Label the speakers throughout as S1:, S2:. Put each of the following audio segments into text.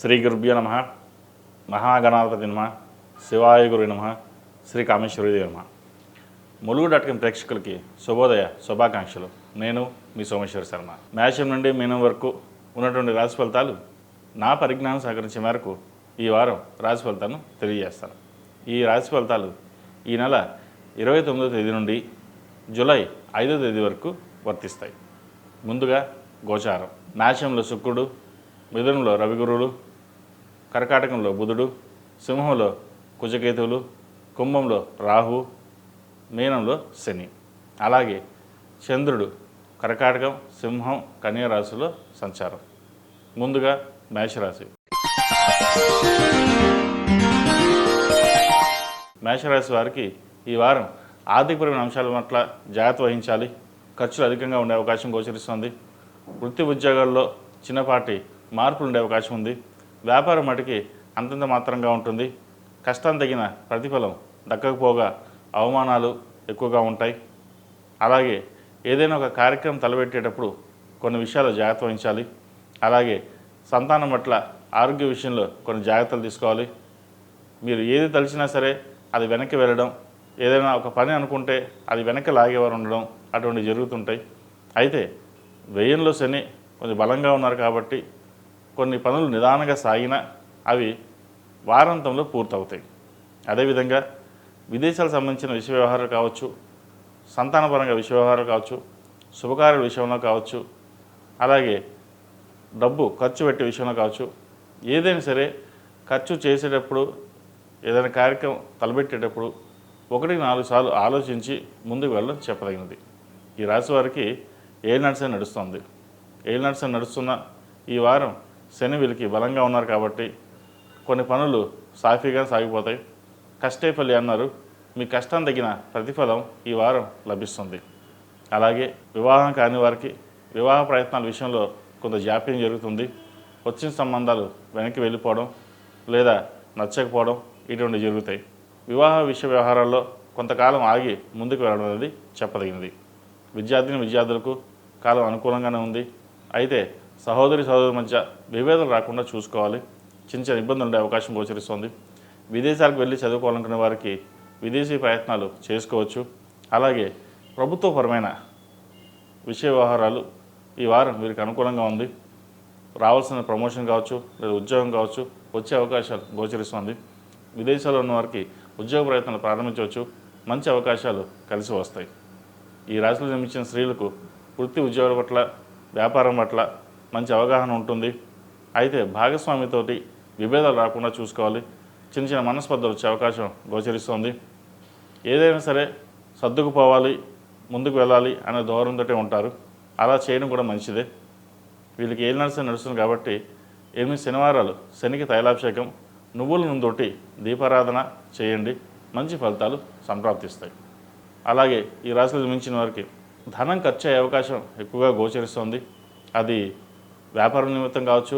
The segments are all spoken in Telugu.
S1: శ్రీ గురుభ్యో నమః. మహాగణాధిపతి నమః. శివాయ గురు నమః. శ్రీ కామేశ్వరదేవి నమః. ములుగు.com ప్రేక్షకులకి శుభోదయ శుభాకాంక్షలు. నేను మీ సోమేశ్వర శర్మ. మేషం నుండి మీనం వరకు ఉన్నటువంటి రాశి ఫలితాలు నా పరిజ్ఞానం సహకరించే మేరకు ఈ వారం రాశి ఫలితాలను తెలియజేస్తాను. ఈ రాశి ఫలితాలు ఈ నెల 29వ తేదీ నుండి జూలై 5వ తేదీ వరకు వర్తిస్తాయి. ముందుగా గోచారం. మేషంలో శుక్రుడు, మిథునంలో రవిగురువులు, కర్కాటకంలో బుధుడు, సింహంలో కుజకేతువులు, కుంభంలో రాహు, మీనంలో శని. అలాగే చంద్రుడు కర్కాటకం, సింహం, కన్యా రాశిలో సంచారం. ముందుగా మేషరాశి. మేషరాశి వారికి ఈ వారం ఆర్థికపరమైన అంశాల పట్ల జాగ్రత్త వహించాలి. ఖర్చులు అధికంగా ఉండే అవకాశం గోచరిస్తుంది. వృత్తి ఉద్యోగాల్లో చిన్నపాటి మార్పులు ఉండే అవకాశం ఉంది. వ్యాపారం మటుకి అంతంత మాత్రంగా ఉంటుంది. కష్టం తగిన ప్రతిఫలం దక్కకపోగా అవమానాలు ఎక్కువగా ఉంటాయి. అలాగే ఏదైనా ఒక కార్యక్రమం తలపెట్టేటప్పుడు కొన్ని విషయాలు జాగ్రత్త వహించాలి. అలాగే సంతానం పట్ల ఆరోగ్య విషయంలో కొన్ని జాగ్రత్తలు తీసుకోవాలి. మీరు ఏది తలిచినా సరే అది వెనక్కి వెళ్ళడం, ఏదైనా ఒక పని అనుకుంటే అది వెనక్కి లాగేవారు ఉండడం అటువంటి జరుగుతుంటాయి. అయితే వ్యయంలో శని కొంచెం బలంగా ఉన్నారు కాబట్టి కొన్ని పనులు నిదానంగా సాగినా అవి వారాంతంలో పూర్తవుతాయి. అదేవిధంగా విదేశాలకు సంబంధించిన విషయ వ్యవహారాలు కావచ్చు, సంతానపరంగా విషయ వ్యవహారాలు కావచ్చు, శుభకార్యాల విషయంలో కావచ్చు, అలాగే డబ్బు ఖర్చు పెట్టే విషయంలో కావచ్చు, ఏదైనా సరే ఖర్చు చేసేటప్పుడు ఏదైనా కార్యక్రమం తలపెట్టేటప్పుడు 1-4 సార్లు ఆలోచించి ముందుకు వెళ్ళడం చెప్పదగినది. ఈ రాశి వారికి ఏలినాటి నడుస్తుంది. ఏలినాటి నడుస్తున్న ఈ వారం శని వీళ్ళకి బలంగా ఉన్నారు కాబట్టి కొన్ని పనులు సాఫీగా సాగిపోతాయి. కష్టే ఫలి అన్నారు. మీ కష్టం తగిన ప్రతిఫలం ఈ వారం లభిస్తుంది. అలాగే వివాహం కాని వారికి వివాహ ప్రయత్నాల విషయంలో కొంత జాప్యం జరుగుతుంది. వచ్చిన సంబంధాలు వెనక్కి వెళ్ళిపోవడం లేదా నచ్చకపోవడం ఇటువంటి జరుగుతాయి. వివాహ విషయ వ్యవహారాల్లో కొంతకాలం ఆగి ముందుకు వెళ్ళడం అనేది చెప్పదగినది. విద్యార్థులకు కాలం అనుకూలంగానే ఉంది. అయితే సహోదరుల మధ్య విభేదాలు రాకుండా చూసుకోవాలి. చిన్న ఇబ్బందులు ఉండే అవకాశం గోచరిస్తుంది. విదేశాలకు వెళ్ళి చదువుకోవాలనుకునే వారికి విదేశీ ప్రయత్నాలు చేసుకోవచ్చు. అలాగే ప్రభుత్వపరమైన విషయ వ్యవహారాలు ఈ వారం వీరికి అనుకూలంగా ఉంది. రావాల్సిన ప్రమోషన్ కావచ్చు లేదా ఉద్యోగం కావచ్చు వచ్చే అవకాశాలు గోచరిస్తుంది. విదేశాల్లో ఉన్న వారికి ఉద్యోగ ప్రయత్నాలు ప్రారంభించవచ్చు. మంచి అవకాశాలు కలిసి వస్తాయి. ఈ రాశిలో జన్మించిన స్త్రీలకు వృత్తి ఉద్యోగాల పట్ల వ్యాపారం పట్ల మంచి అవగాహన ఉంటుంది. అయితే భాగస్వామితోటి విభేదాలు రాకుండా చూసుకోవాలి. చిన్న మనస్పర్ధలు వచ్చే అవకాశం గోచరిస్తుంది. ఏదైనా సరే సర్దుకుపోవాలి, ముందుకు వెళ్ళాలి అనే ధోరణితో ఉంటారు. అలా చేయడం కూడా మంచిదే. వీళ్ళకి ఏలినాటి నడుస్తుంది కాబట్టి 8 శనివారాలు శనికి తైలాభిషేకం, నువ్వుల నూనెతోటి దీపారాధన చేయండి. మంచి ఫలితాలు సంప్రాప్తిస్తాయి. అలాగే ఈ రాశిలో జన్మించిన వారికి ధనం ఖర్చు అయ్యే అవకాశం ఎక్కువగా గోచరిస్తుంది. అది వ్యాపారం నిమిత్తం కావచ్చు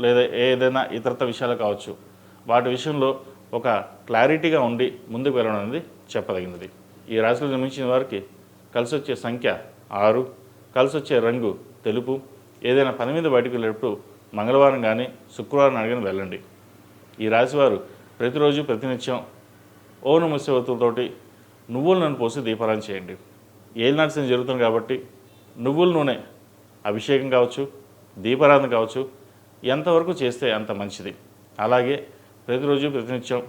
S1: లేదా ఏదైనా ఇతరత విషయాలు కావచ్చు. వాటి విషయంలో ఒక క్లారిటీగా ఉండి ముందుకు వెళ్ళడం అనేది చెప్పదగినది. ఈ రాశిలో జన్మించిన వారికి కలిసి వచ్చే సంఖ్య 6, కలిసి వచ్చే రంగు తెలుపు. ఏదైనా పని మీద బయటకు వెళ్ళేటప్పుడు మంగళవారం కానీ శుక్రవారం అడిగిన వెళ్ళండి. ఈ రాశివారు ప్రతిరోజు ప్రతినిత్యం ఓం నమః శివాయతోటి నువ్వుల నూనె పోసి దీపారాధన చేయండి. ఏలినాటి శని జరుగుతుంది కాబట్టి నువ్వుల నూనె అభిషేకం కావచ్చు, దీపారాధన కావచ్చు, ఎంతవరకు చేస్తే అంత మంచిది. అలాగే ప్రతిరోజు ప్రతినిత్యం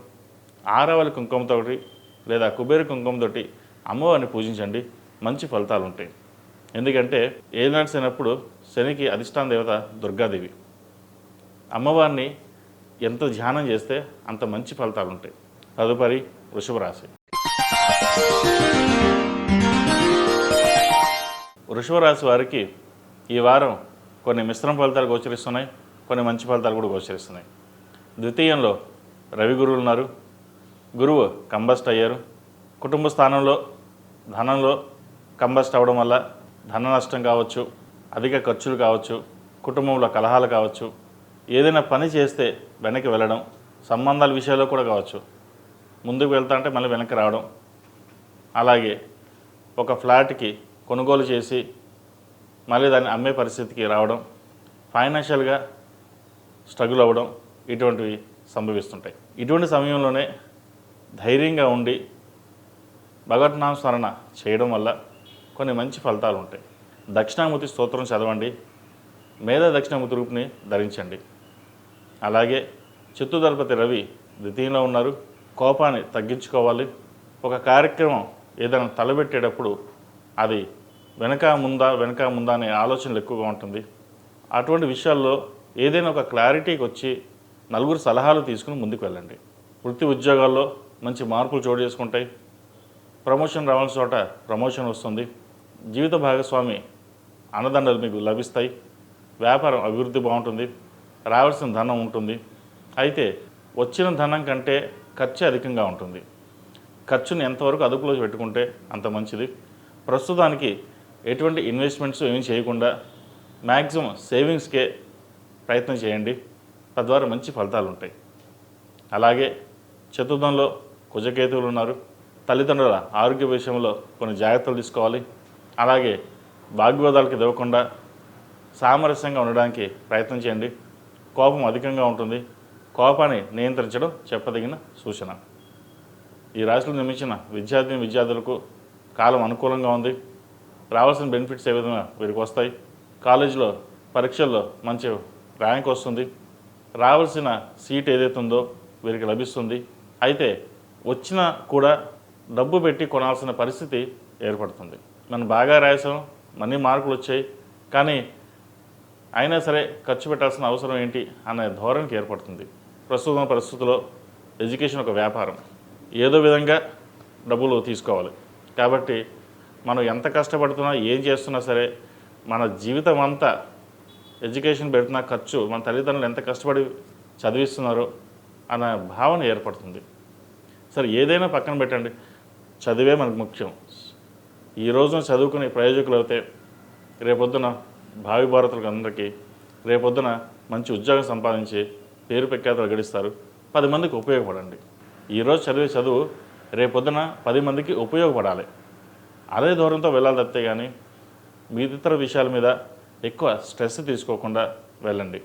S1: ఆరవలి కుంకుమతోటి లేదా కుబేర కుంకుమతోటి అమ్మవారిని పూజించండి. మంచి ఫలితాలు ఉంటాయి. ఎందుకంటే ఏలినాటి శనప్పుడు శనికి అధిష్టాన దేవత దుర్గాదేవి. అమ్మవారిని ఎంత ధ్యానం చేస్తే అంత మంచి ఫలితాలు ఉంటాయి. తదుపరి వృషభ రాశి. వృషభ రాశి వారికి ఈ వారం కొన్ని మిశ్రమ ఫలితాలు గోచరిస్తున్నాయి. కొన్ని మంచి ఫలితాలు కూడా గోచరిస్తున్నాయి. ద్వితీయంలో రవి గురువులు ఉన్నారు. గురువు కంబస్ట్ అయ్యారు. కుటుంబ స్థానంలో ధనంలో కంబస్ట్ అవ్వడం వల్ల ధన నష్టం కావచ్చు, అధిక ఖర్చులు కావచ్చు, కుటుంబంలో కలహాలు కావచ్చు, ఏదైనా పని చేస్తే వెనక్కి వెళ్ళడం, సంబంధాల విషయాల్లో కూడా కావచ్చు. ముందుకు వెళ్తా అంటే మళ్ళీ వెనక్కి రావడం. అలాగే ఒక ఫ్లాట్కి కొనుగోలు చేసి మళ్ళీ దాన్ని అమ్మే పరిస్థితికి రావడం, ఫైనాన్షియల్గా స్ట్రగుల్ అవ్వడం ఇటువంటివి సంభవిస్తుంటాయి. ఇటువంటి సమయంలోనే ధైర్యంగా ఉండి భగవద్నామ స్మరణ చేయడం వల్ల కొన్ని మంచి ఫలితాలు ఉంటాయి. దక్షిణామూర్తి స్తోత్రం చదవండి, మేధ దక్షిణామూర్తి రూపుని ధరించండి. అలాగే చతుర్దళపతి రవి ద్వితీయంలో ఉన్నారు, కోపాన్ని తగ్గించుకోవాలి. ఒక కార్యక్రమం ఏదైనా తలబెట్టేటప్పుడు అది వెనక ముందా అనే ఆలోచనలు ఎక్కువగా ఉంటుంది. అటువంటి విషయాల్లో ఏదైనా ఒక క్లారిటీకి వచ్చి నలుగురు సలహాలు తీసుకుని ముందుకు వెళ్ళండి. వృత్తి ఉద్యోగాల్లో మంచి మార్పులు చోటు చేసుకుంటాయి. ప్రమోషన్ రావాల్సిన చోట ప్రమోషన్ వస్తుంది. జీవిత భాగస్వామి అన్నదండలు మీకు లభిస్తాయి. వ్యాపారం అభివృద్ధి బాగుంటుంది. రావాల్సిన ధనం ఉంటుంది. అయితే వచ్చిన ధనం కంటే ఖర్చు అధికంగా ఉంటుంది. ఖర్చుని ఎంతవరకు అదుపులో పెట్టుకుంటే అంత మంచిది. ప్రస్తుతానికి ఎటువంటి ఇన్వెస్ట్మెంట్స్ ఏమీ చేయకుండా మ్యాక్సిమం సేవింగ్స్కే ప్రయత్నం చేయండి. తద్వారా మంచి ఫలితాలు ఉంటాయి. అలాగే చతుర్థంలో కుజకేతువులు ఉన్నారు. తల్లిదండ్రుల ఆరోగ్య విషయంలో కొన్ని జాగ్రత్తలు తీసుకోవాలి. అలాగే వాగ్వివాదాలకు ఇవ్వకుండా సామరస్యంగా ఉండడానికి ప్రయత్నం చేయండి. కోపం అధికంగా ఉంటుంది. కోపాన్ని నియంత్రించడం చెప్పదగిన సూచన. ఈ రాశిలో నిర్మించిన విద్యార్థులకు కాలం అనుకూలంగా ఉంది. రావాల్సిన బెనిఫిట్స్ ఏ విధంగా వీరికి వస్తాయి. కాలేజీలో పరీక్షల్లో మంచి ర్యాంక్ వస్తుంది. రావాల్సిన సీట్ ఏదైతే ఉందో వీరికి లభిస్తుంది. అయితే వచ్చినా కూడా డబ్బు పెట్టి కొనాల్సిన పరిస్థితి ఏర్పడుతుంది. మనం బాగా రాసాం, మనీ మార్కులు వచ్చాయి, కానీ అయినా సరే ఖర్చు పెట్టాల్సిన అవసరం ఏంటి అనే ధోరణికి ఏర్పడుతుంది. ప్రస్తుతం పరిస్థితుల్లో ఎడ్యుకేషన్ ఒక వ్యాపారం. ఏదో విధంగా డబ్బులు తీసుకోవాలి. కాబట్టి మనం ఎంత కష్టపడుతున్నా ఏం చేస్తున్నా సరే మన జీవితం అంతా ఎడ్యుకేషన్ పెడుతున్న ఖర్చు మన తల్లిదండ్రులు ఎంత కష్టపడి చదివిస్తున్నారో అనే భావన ఏర్పడుతుంది. సరే ఏదైనా పక్కన పెట్టండి, చదివే మనకు ముఖ్యం. ఈ రోజున చదువుకునే ప్రయోజకులు అయితే రేపొద్దున భావి భారతులకు అందరికీ రేపొద్దున మంచి ఉద్యోగం సంపాదించి పేరు ప్రఖ్యాతులు గడిస్తారు. 10 మందికి ఉపయోగపడండి. ఈరోజు చదివే చదువు రేపొద్దున 10 మందికి ఉపయోగపడాలి. అదే దూరంతో వెళ్ళాలి తప్పితే కానీ మిగతా విషయాల మీద ఎక్కువ స్ట్రెస్ తీసుకోకుండా వెళ్ళండి.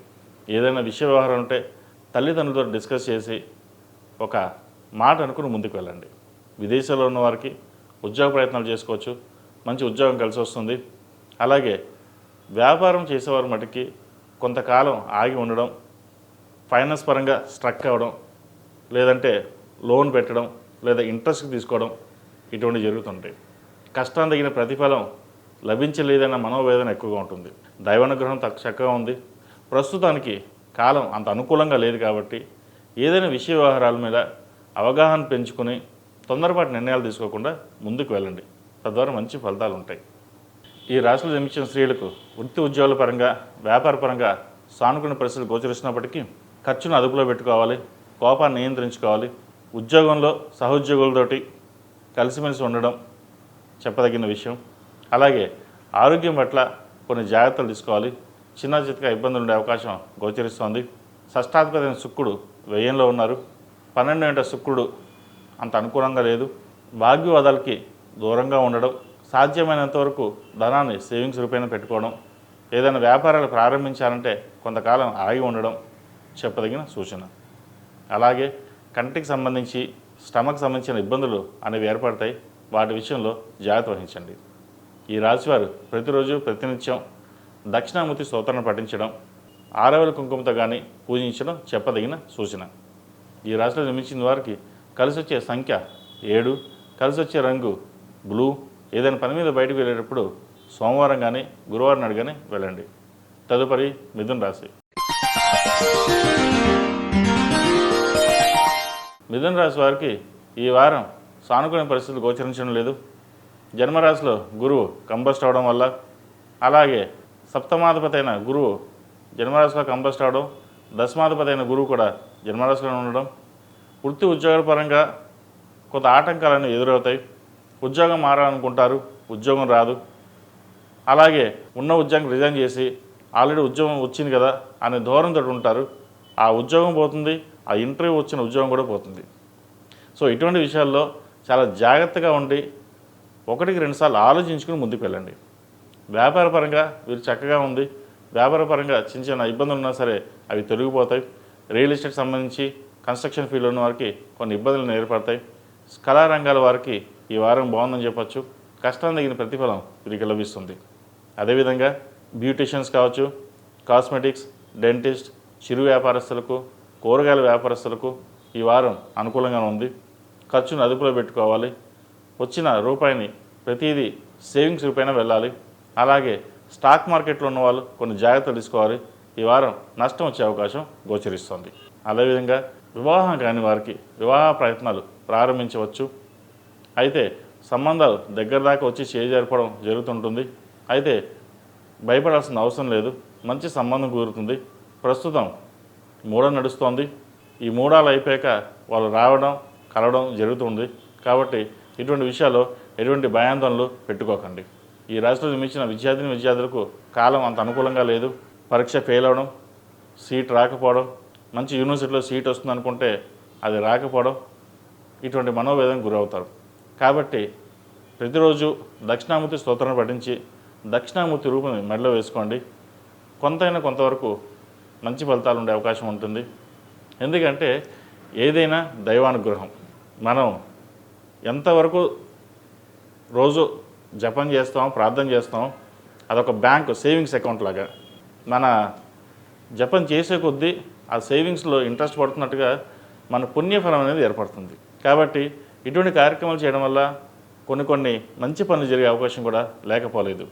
S1: ఏదైనా విషయ వ్యవహారం ఉంటే తల్లిదండ్రులతో డిస్కస్ చేసి ఒక మాట అనుకుని ముందుకు వెళ్ళండి. విదేశాల్లో ఉన్న వారికి ఉద్యోగ ప్రయత్నాలు చేసుకోవచ్చు. మంచి ఉద్యోగం కలిసి వస్తుంది. అలాగే వ్యాపారం చేసేవారి మటుకి కొంతకాలం ఆగి ఉండడం, ఫైనాన్స్ పరంగా స్ట్రక్ అవ్వడం, లేదంటే లోన్ పెట్టడం, లేదా ఇంట్రెస్ట్కి తీసుకోవడం ఇటువంటివి జరుగుతుంటాయి. కష్టం తగిన ప్రతిఫలం లభించలేదన్న మనోవేదన ఎక్కువగా ఉంటుంది. దైవానుగ్రహం చక్కగా ఉంది. ప్రస్తుతానికి కాలం అంత అనుకూలంగా లేదు కాబట్టి ఏదైనా విషయ వ్యవహారాల మీద అవగాహన పెంచుకొని తొందరపాటు నిర్ణయాలు తీసుకోకుండా ముందుకు వెళ్ళండి. తద్వారా మంచి ఫలితాలు ఉంటాయి. ఈ రాశిలో జన్మించిన స్త్రీలకు వృత్తి ఉద్యోగాల పరంగా, వ్యాపార పరంగా సానుకూల పరిస్థితులు గోచరిస్తున్నప్పటికీ ఖర్చును అదుపులో పెట్టుకోవాలి. కోపాన్ని నియంత్రించుకోవాలి. ఉద్యోగంలో సహోద్యోగులతోటి కలిసిమెలిసి ఉండడం చెప్పదగిన విషయం. అలాగే ఆరోగ్యం పట్ల కొన్ని జాగ్రత్తలు తీసుకోవాలి. చిన్న చితక ఇబ్బందులు ఉండే అవకాశం గోచరిస్తోంది. షష్టాధిపతి శుక్రుడు వ్యయంలో ఉన్నారు. 12వ శుక్రుడు అంత అనుకూలంగా లేదు. వాగ్వివాదాలకి దూరంగా ఉండడం, సాధ్యమైనంత వరకు ధనాన్ని సేవింగ్స్ రూపేణ పెట్టుకోవడం, ఏదైనా వ్యాపారాలు ప్రారంభించాలంటే కొంతకాలం ఆగి ఉండడం చెప్పదగిన సూచన. అలాగే కంటికి సంబంధించి స్టమక్ సంబంధించిన ఇబ్బందులు అనేవి ఏర్పడతాయి. వాటి విషయంలో జాగ్రత్త వహించండి. ఈ రాశివారు ప్రతిరోజు ప్రతినిత్యం దక్షిణామూర్తి స్తోత్రాన్ని పఠించడం, ఆరవెల కుంకుమతో కానీ పూజించడం చెప్పదగిన సూచన. ఈ రాశిలో జన్మించిన వారికి కలిసి వచ్చే సంఖ్య 7, కలిసి వచ్చే రంగు బ్లూ. ఏదైనా పని మీద బయటకు వెళ్ళేటప్పుడు సోమవారం కానీ గురువారం నాడు కానీ వెళ్ళండి. తదుపరి మిథున రాశి. మిథున రాశి వారికి ఈ వారం సానుకూల పరిస్థితులు గోచరించడం లేదు. జన్మరాశిలో గురువు కంబస్ట్ అవడం వల్ల, అలాగే సప్తమాధిపతి అయిన గురువు జన్మరాశిలో కంబస్ట్ అవడం, దశమాధిపతి అయిన గురువు కూడా జన్మరాశిలో ఉండడం, వృత్తి ఉద్యోగాల పరంగా కొంత ఆటంకాలను ఎదురవుతాయి. ఉద్యోగం మారాలనుకుంటారు, ఉద్యోగం రాదు. అలాగే ఉన్న ఉద్యోగం రిజైన్ చేసి ఆల్రెడీ ఉద్యోగం వచ్చింది కదా అనే ధోరణితో ఉంటారు. ఆ ఉద్యోగం పోతుంది, ఆ ఇంటర్వ్యూ వచ్చిన ఉద్యోగం కూడా పోతుంది. సో ఇటువంటి విషయాల్లో చాలా జాగ్రత్తగా ఉండి 1-2 సార్లు ఆలోచించుకుని ముందుకు వెళ్ళండి. వ్యాపార పరంగా వీరు చక్కగా ఉంది. వ్యాపార పరంగా చిన్న చిన్న ఇబ్బందులు ఉన్నా సరే అవి తొలగిపోతాయి. రియల్ ఎస్టేట్ సంబంధించి కన్స్ట్రక్షన్ ఫీల్డ్లో ఉన్న వారికి కొన్ని ఇబ్బందులు ఏర్పడతాయి. కళారంగాల వారికి ఈ వారం బాగుందని చెప్పచ్చు. కష్టం తగిన ప్రతిఫలం వీరికి లభిస్తుంది. అదేవిధంగా బ్యూటీషియన్స్ కావచ్చు, కాస్మెటిక్స్, డెంటిస్ట్, చిరు వ్యాపారస్తులకు, కూరగాయల వ్యాపారస్తులకు ఈ వారం అనుకూలంగా ఉంది. ఖర్చును అదుపులో పెట్టుకోవాలి. వచ్చిన రూపాయిని ప్రతిదీ సేవింగ్స్ రూపాయిన వెళ్ళాలి. అలాగే స్టాక్ మార్కెట్లో ఉన్న వాళ్ళు కొన్ని జాగ్రత్తలు తీసుకోవాలి. ఈ వారం నష్టం వచ్చే అవకాశం గోచరిస్తుంది. అదేవిధంగా వివాహం కాని వారికి వివాహ ప్రయత్నాలు ప్రారంభించవచ్చు. అయితే సంబంధాలు దగ్గర దాకా వచ్చి చేజారిపోవడం జరుగుతుంటుంది. అయితే భయపడాల్సిన అవసరం లేదు. మంచి సంబంధం కుదురుతుంది. ప్రస్తుతం మూడ నడుస్తోంది. ఈ మూడాలు అయిపోయాక వాళ్ళు రావడం కలవడం జరుగుతుంది. కాబట్టి ఇటువంటి విషయాల్లో ఎటువంటి భయాందోళనలు పెట్టుకోకండి. ఈ రాశిలో జన్మించిన విద్యార్థులకు కాలం అంత అనుకూలంగా లేదు. పరీక్ష ఫెయిల్ అవడం, సీట్ రాకపోవడం, మంచి యూనివర్సిటీలో సీట్ వస్తుంది అనుకుంటే అది రాకపోవడం, ఇటువంటి మనోవేదనకు గురవుతారు. కాబట్టి ప్రతిరోజు దక్షిణామూర్తి స్తోత్రాన్ని పఠించి దక్షిణామూర్తి రూపుని మెడలో వేసుకోండి. కొంతవరకు మంచి ఫలితాలు ఉండే అవకాశం ఉంటుంది. ఎందుకంటే ఏదైనా దైవానుగ్రహం. మనం ఎంతవరకు రోజు జపం చేస్తాం, ప్రార్థన చేస్తాం, అదొక బ్యాంకు సేవింగ్స్ అకౌంట్ లాగా. మన జపం చేసే కొద్దీ ఆ సేవింగ్స్లో ఇంట్రెస్ట్ పడుతున్నట్టుగా మన పుణ్యఫలం అనేది ఏర్పడుతుంది. కాబట్టి ఇటువంటి కార్యక్రమాలు చేయడం వల్ల కొన్ని మంచి పనులు జరిగే అవకాశం కూడా లేకపోలేదు.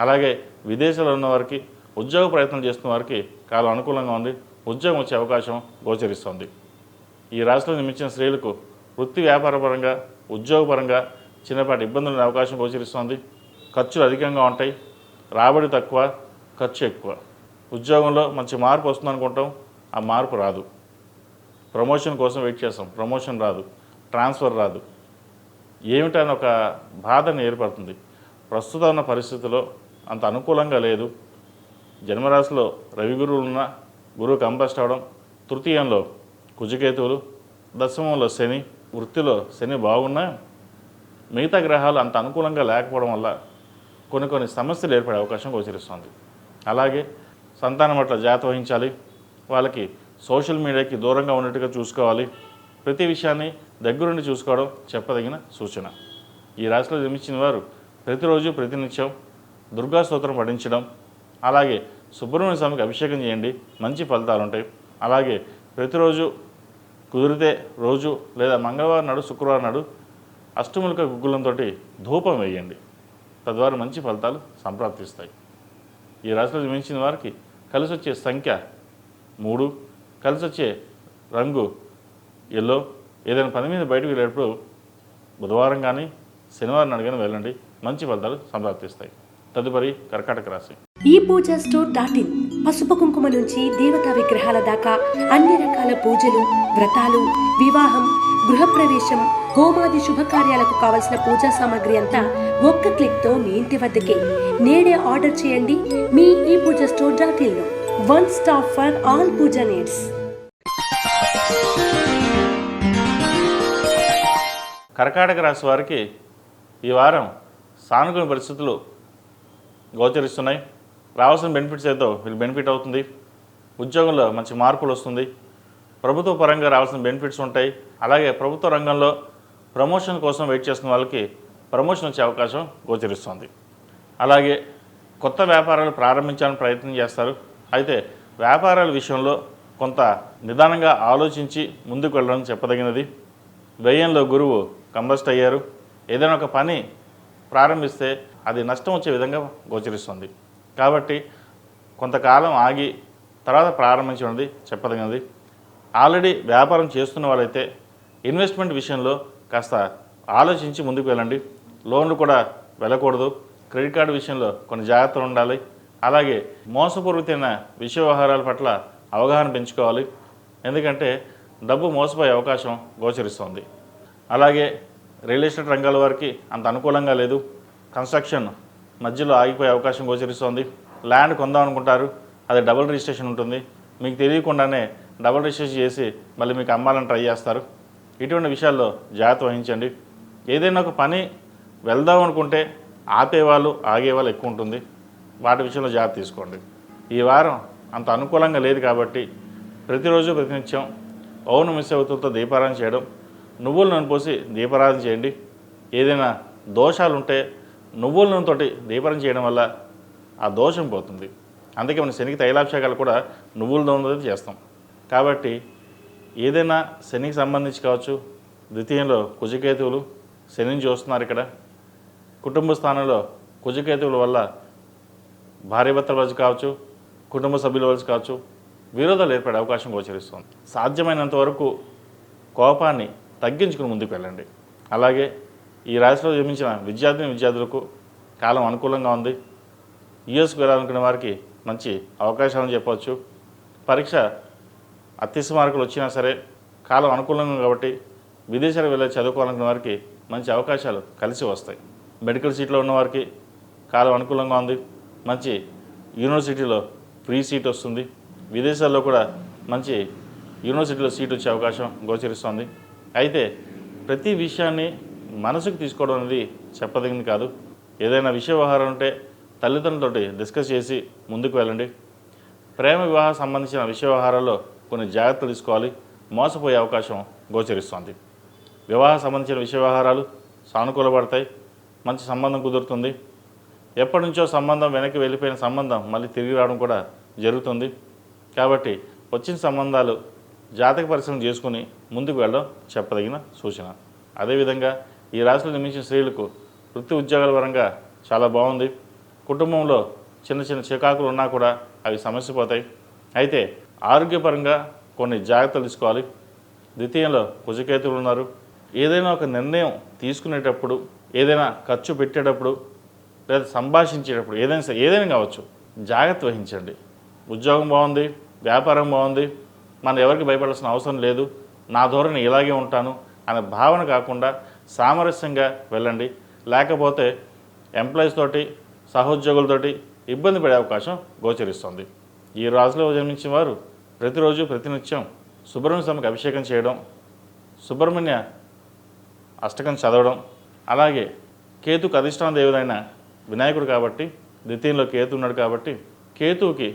S1: అలాగే విదేశాల్లో ఉన్న వారికి, ఉద్యోగ ప్రయత్నం చేస్తున్న వారికి కాలం అనుకూలంగా ఉంది. ఉద్యోగం వచ్చే అవకాశం గోచరిస్తుంది. ఈ రాశిలో జన్మించిన స్త్రీలకు వృత్తి వ్యాపారపరంగా, ఉద్యోగపరంగా చిన్నపాటి ఇబ్బందులు ఉండే అవకాశం గోచరిస్తుంది. ఖర్చులు అధికంగా ఉంటాయి. రాబడి తక్కువ, ఖర్చు ఎక్కువ. ఉద్యోగంలో మంచి మార్పు వస్తుంది అనుకుంటాం, ఆ మార్పు రాదు. ప్రమోషన్ కోసం వెయిట్ చేస్తాం, ప్రమోషన్ రాదు, ట్రాన్స్ఫర్ రాదు. ఏమిటని ఒక బాధను ఏర్పడుతుంది. ప్రస్తుతం ఉన్న పరిస్థితిలో అంత అనుకూలంగా లేదు. జన్మరాశిలో రవి గురువులు ఉన్న గురువు కంబస్ట్ అవడం, తృతీయంలో కుజకేతువులు, దశమంలో శని, వృత్తిలో శని బాగున్నా మిగతా గ్రహాలు అంత అనుకూలంగా లేకపోవడం వల్ల కొన్ని సమస్యలు ఏర్పడే అవకాశం గోచరిస్తుంది. అలాగే సంతానం పట్ల జాగ్రత్త వహించాలి. వాళ్ళకి సోషల్ మీడియాకి దూరంగా ఉన్నట్టుగా చూసుకోవాలి. ప్రతి విషయాన్ని దగ్గరుండి చూసుకోవడం చెప్పదగిన సూచన. ఈ రాశిలో జన్మించిన వారు ప్రతిరోజు ప్రతినిత్యం దుర్గా స్తోత్రం పఠించడం, అలాగే సుబ్రహ్మణ్య స్వామికి అభిషేకం చేయండి, మంచి ఫలితాలు ఉంటాయి. అలాగే ప్రతిరోజు కుదిరితే రోజు లేదా మంగళవారం నాడు, శుక్రవారం నాడు అష్టములక గుగ్గులంతో ధూపం వేయండి. తద్వారా మంచి ఫలితాలు సంప్రాప్తిస్తాయి. ఈ రాశిలో జన్మించిన వారికి కలిసి వచ్చే సంఖ్య 3, కలిసి వచ్చే రంగు ఎల్లో. ఏదైనా పని మీద బయటకు వెళ్ళేటప్పుడు బుధవారం కానీ శనివారం నాడు కానీ వెళ్ళండి, మంచి ఫలితాలు సంప్రాప్తిస్తాయి. తదుపరి కర్కాటక రాశి.
S2: ఈ పూజ స్టోర్.in పసుపు కుంకుమ నుంచి దేవతా విగ్రహాల దాకా అన్ని రకాల పూజలు, వ్రతాలు, వివాహం, గృహప్రవేశం, హోమాది శుభకార్యాలకు కావలసిన పూజా సామాగ్రి అంతా ఒక్క క్లిక్తో మీ ఇంటి వద్దకే. నేడే ఆర్డర్ చేయండి మీ ఈ పూజ స్టోర్.in లో. One stop for all puja needs.
S1: కర్కాటక రాశి వారికి ఈ వారం సానుకూల పరిస్థితులు గోచరిస్తున్నాయి. రావాల్సిన బెనిఫిట్స్ ఏదో వీళ్ళు బెనిఫిట్ అవుతుంది. ఉద్యోగంలో మంచి మార్పులు వస్తుంది. ప్రభుత్వ పరంగా రావాల్సిన బెనిఫిట్స్ ఉంటాయి. అలాగే ప్రభుత్వ రంగంలో ప్రమోషన్ కోసం వెయిట్ చేస్తున్న వాళ్ళకి ప్రమోషన్ వచ్చే అవకాశం గోచరిస్తుంది. అలాగే కొత్త వ్యాపారాలు ప్రారంభించాలని ప్రయత్నం చేస్తారు. అయితే వ్యాపారాల విషయంలో కొంత నిదానంగా ఆలోచించి ముందుకు వెళ్ళడం చెప్పదగినది. వ్యయంలో గురువు కంబస్ట్ అయ్యారు. ఏదైనా ఒక పని ప్రారంభిస్తే అది నష్టం వచ్చే విధంగా గోచరిస్తుంది. కాబట్టి కొంతకాలం ఆగి తర్వాత ప్రారంభించినది చెప్పదగినది. ఆల్రెడీ వ్యాపారం చేస్తున్న వాళ్ళైతే ఇన్వెస్ట్మెంట్ విషయంలో కాస్త ఆలోచించి ముందుకు వెళ్ళండి. లోన్లు కూడా వెళ్ళకూడదు. క్రెడిట్ కార్డు విషయంలో కొన్ని జాగ్రత్తలు ఉండాలి. అలాగే మోసపూరితమైన విషయ వ్యవహారాల పట్ల అవగాహన పెంచుకోవాలి. ఎందుకంటే డబ్బు మోసపోయే అవకాశం గోచరిస్తుంది. అలాగే రియల్ ఎస్టేట్ రంగాల వారికి అంత అనుకూలంగా లేదు. కన్స్ట్రక్షన్ మధ్యలో ఆగిపోయే అవకాశం గోచరిస్తుంది. ల్యాండ్ కొందాం అనుకుంటారు, అది డబుల్ రిజిస్ట్రేషన్ ఉంటుంది. మీకు తెలియకుండానే డబుల్ రిజిస్ట్రేషన్ చేసి మళ్ళీ మీకు అమ్మాలని ట్రై చేస్తారు. ఇటువంటి విషయాల్లో జాగ్రత్త వహించండి. ఏదైనా ఒక పని వెళ్దాం అనుకుంటే ఆపేవాళ్ళు ఆగేవాళ్ళు ఎక్కువ ఉంటుంది. వాటి విషయంలో జాగ్రత్త తీసుకోండి. ఈ వారం అంత అనుకూలంగా లేదు కాబట్టి ప్రతిరోజు ప్రతినిత్యం పౌర్ణమిశవతులతో దీపారాధన చేయడం, నువ్వుల నూనె పోసి దీపారాధన చేయండి. ఏదైనా దోషాలు ఉంటే నువ్వుల నూనెతోటి దీపారాధన చేయడం వల్ల ఆ దోషం పోతుంది. అందుకే మన శనికి తైలాభిషేకాలు కూడా నువ్వుల నూనెతో చేస్తాం. కాబట్టి ఏదైనా శనికి సంబంధించి కావచ్చు, ద్వితీయంలో కుజకేతువులు శనిని చూస్తున్నారు. ఇక్కడ కుటుంబ స్థానంలో కుజకేతువుల వల్ల భార్యాభర్తల మధ్య కావచ్చు, కుటుంబ సభ్యుల మధ్య కావచ్చు విరోధాలు ఏర్పడే అవకాశం గోచరిస్తుంది. సాధ్యమైనంత వరకు కోపాన్ని తగ్గించుకుని ముందుకు వెళ్ళండి. అలాగే ఈ రాశిలో జన్మించిన విద్యార్థులకు కాలం అనుకూలంగా ఉంది. యూఎస్కి వెళ్ళాలనుకునే వారికి మంచి అవకాశాలని చెప్పవచ్చు. పరీక్ష అత్యవసర మార్కులు వచ్చినా సరే కాలం అనుకూలంగా కాబట్టి విదేశాలకు వెళ్ళి చదువుకోవాలనుకునే వారికి మంచి అవకాశాలు కలిసి వస్తాయి. మెడికల్ సీట్లో ఉన్నవారికి కాలం అనుకూలంగా ఉంది. మంచి యూనివర్సిటీలో ఫ్రీ సీట్ వస్తుంది. విదేశాల్లో కూడా మంచి యూనివర్సిటీలో సీట్ వచ్చే అవకాశం గోచరిస్తుంది. అయితే ప్రతి విషయాన్ని మనసుకు తీసుకోవడం అనేది చెప్పదగింది కాదు. ఏదైనా విషయ వ్యవహారం ఉంటే తల్లిదండ్రులతోటి డిస్కస్ చేసి ముందుకు వెళ్ళండి. ప్రేమ వివాహం సంబంధించిన విషయ వ్యవహారాల్లో కొన్ని జాగ్రత్తలు తీసుకోవాలి. మోసపోయే అవకాశం గోచరిస్తుంది. వివాహం సంబంధించిన విషయ వ్యవహారాలు సానుకూలపడతాయి. మంచి సంబంధం కుదురుతుంది. ఎప్పటి నుంచో సంబంధం వెనక్కి వెళ్ళిపోయిన సంబంధం మళ్ళీ తిరిగి రావడం కూడా జరుగుతుంది. కాబట్టి వచ్చిన సంబంధాలు జాతక పరిశ్రమ చేసుకుని ముందుకు వెళ్ళడం చెప్పదగిన సూచన. అదేవిధంగా ఈ రాశిలో జన్మించిన స్త్రీలకు వృత్తి ఉద్యోగాల పరంగా చాలా బాగుంది. కుటుంబంలో చిన్న చిన్న చికాకులు ఉన్నా కూడా అవి సమస్య పోతాయి. అయితే ఆరోగ్యపరంగా కొన్ని జాగ్రత్తలు తీసుకోవాలి. ద్వితీయంలో కుజకేతువులు ఉన్నారు. ఏదైనా ఒక నిర్ణయం తీసుకునేటప్పుడు, ఏదైనా ఖర్చు పెట్టేటప్పుడు, లేదా సంభాషించేటప్పుడు ఏదైనా కావచ్చు జాగ్రత్త వహించండి. ఉద్యోగం బాగుంది, వ్యాపారం బాగుంది, మనం ఎవరికి భయపడాల్సిన అవసరం లేదు, నా ధోరణి ఇలాగే ఉంటాను అనే భావన కాకుండా సామరస్యంగా వెళ్ళండి. లేకపోతే ఎంప్లాయీస్ తోటి, సహోద్యోగులతోటి ఇబ్బంది పడే అవకాశం గోచరిస్తుంది. ఈ రాశిలో జన్మించిన వారు ప్రతిరోజు ప్రతినిత్యం సుబ్రహ్మణ్య స్వామికి అభిషేకం చేయడం, సుబ్రహ్మణ్య అష్టకం చదవడం, అలాగే కేతుకు అధిష్టాన దేవుడైన వినాయకుడు కాబట్టి, ద్వితీయంలో కేతు ఉన్నాడు కాబట్టి కేతువుకి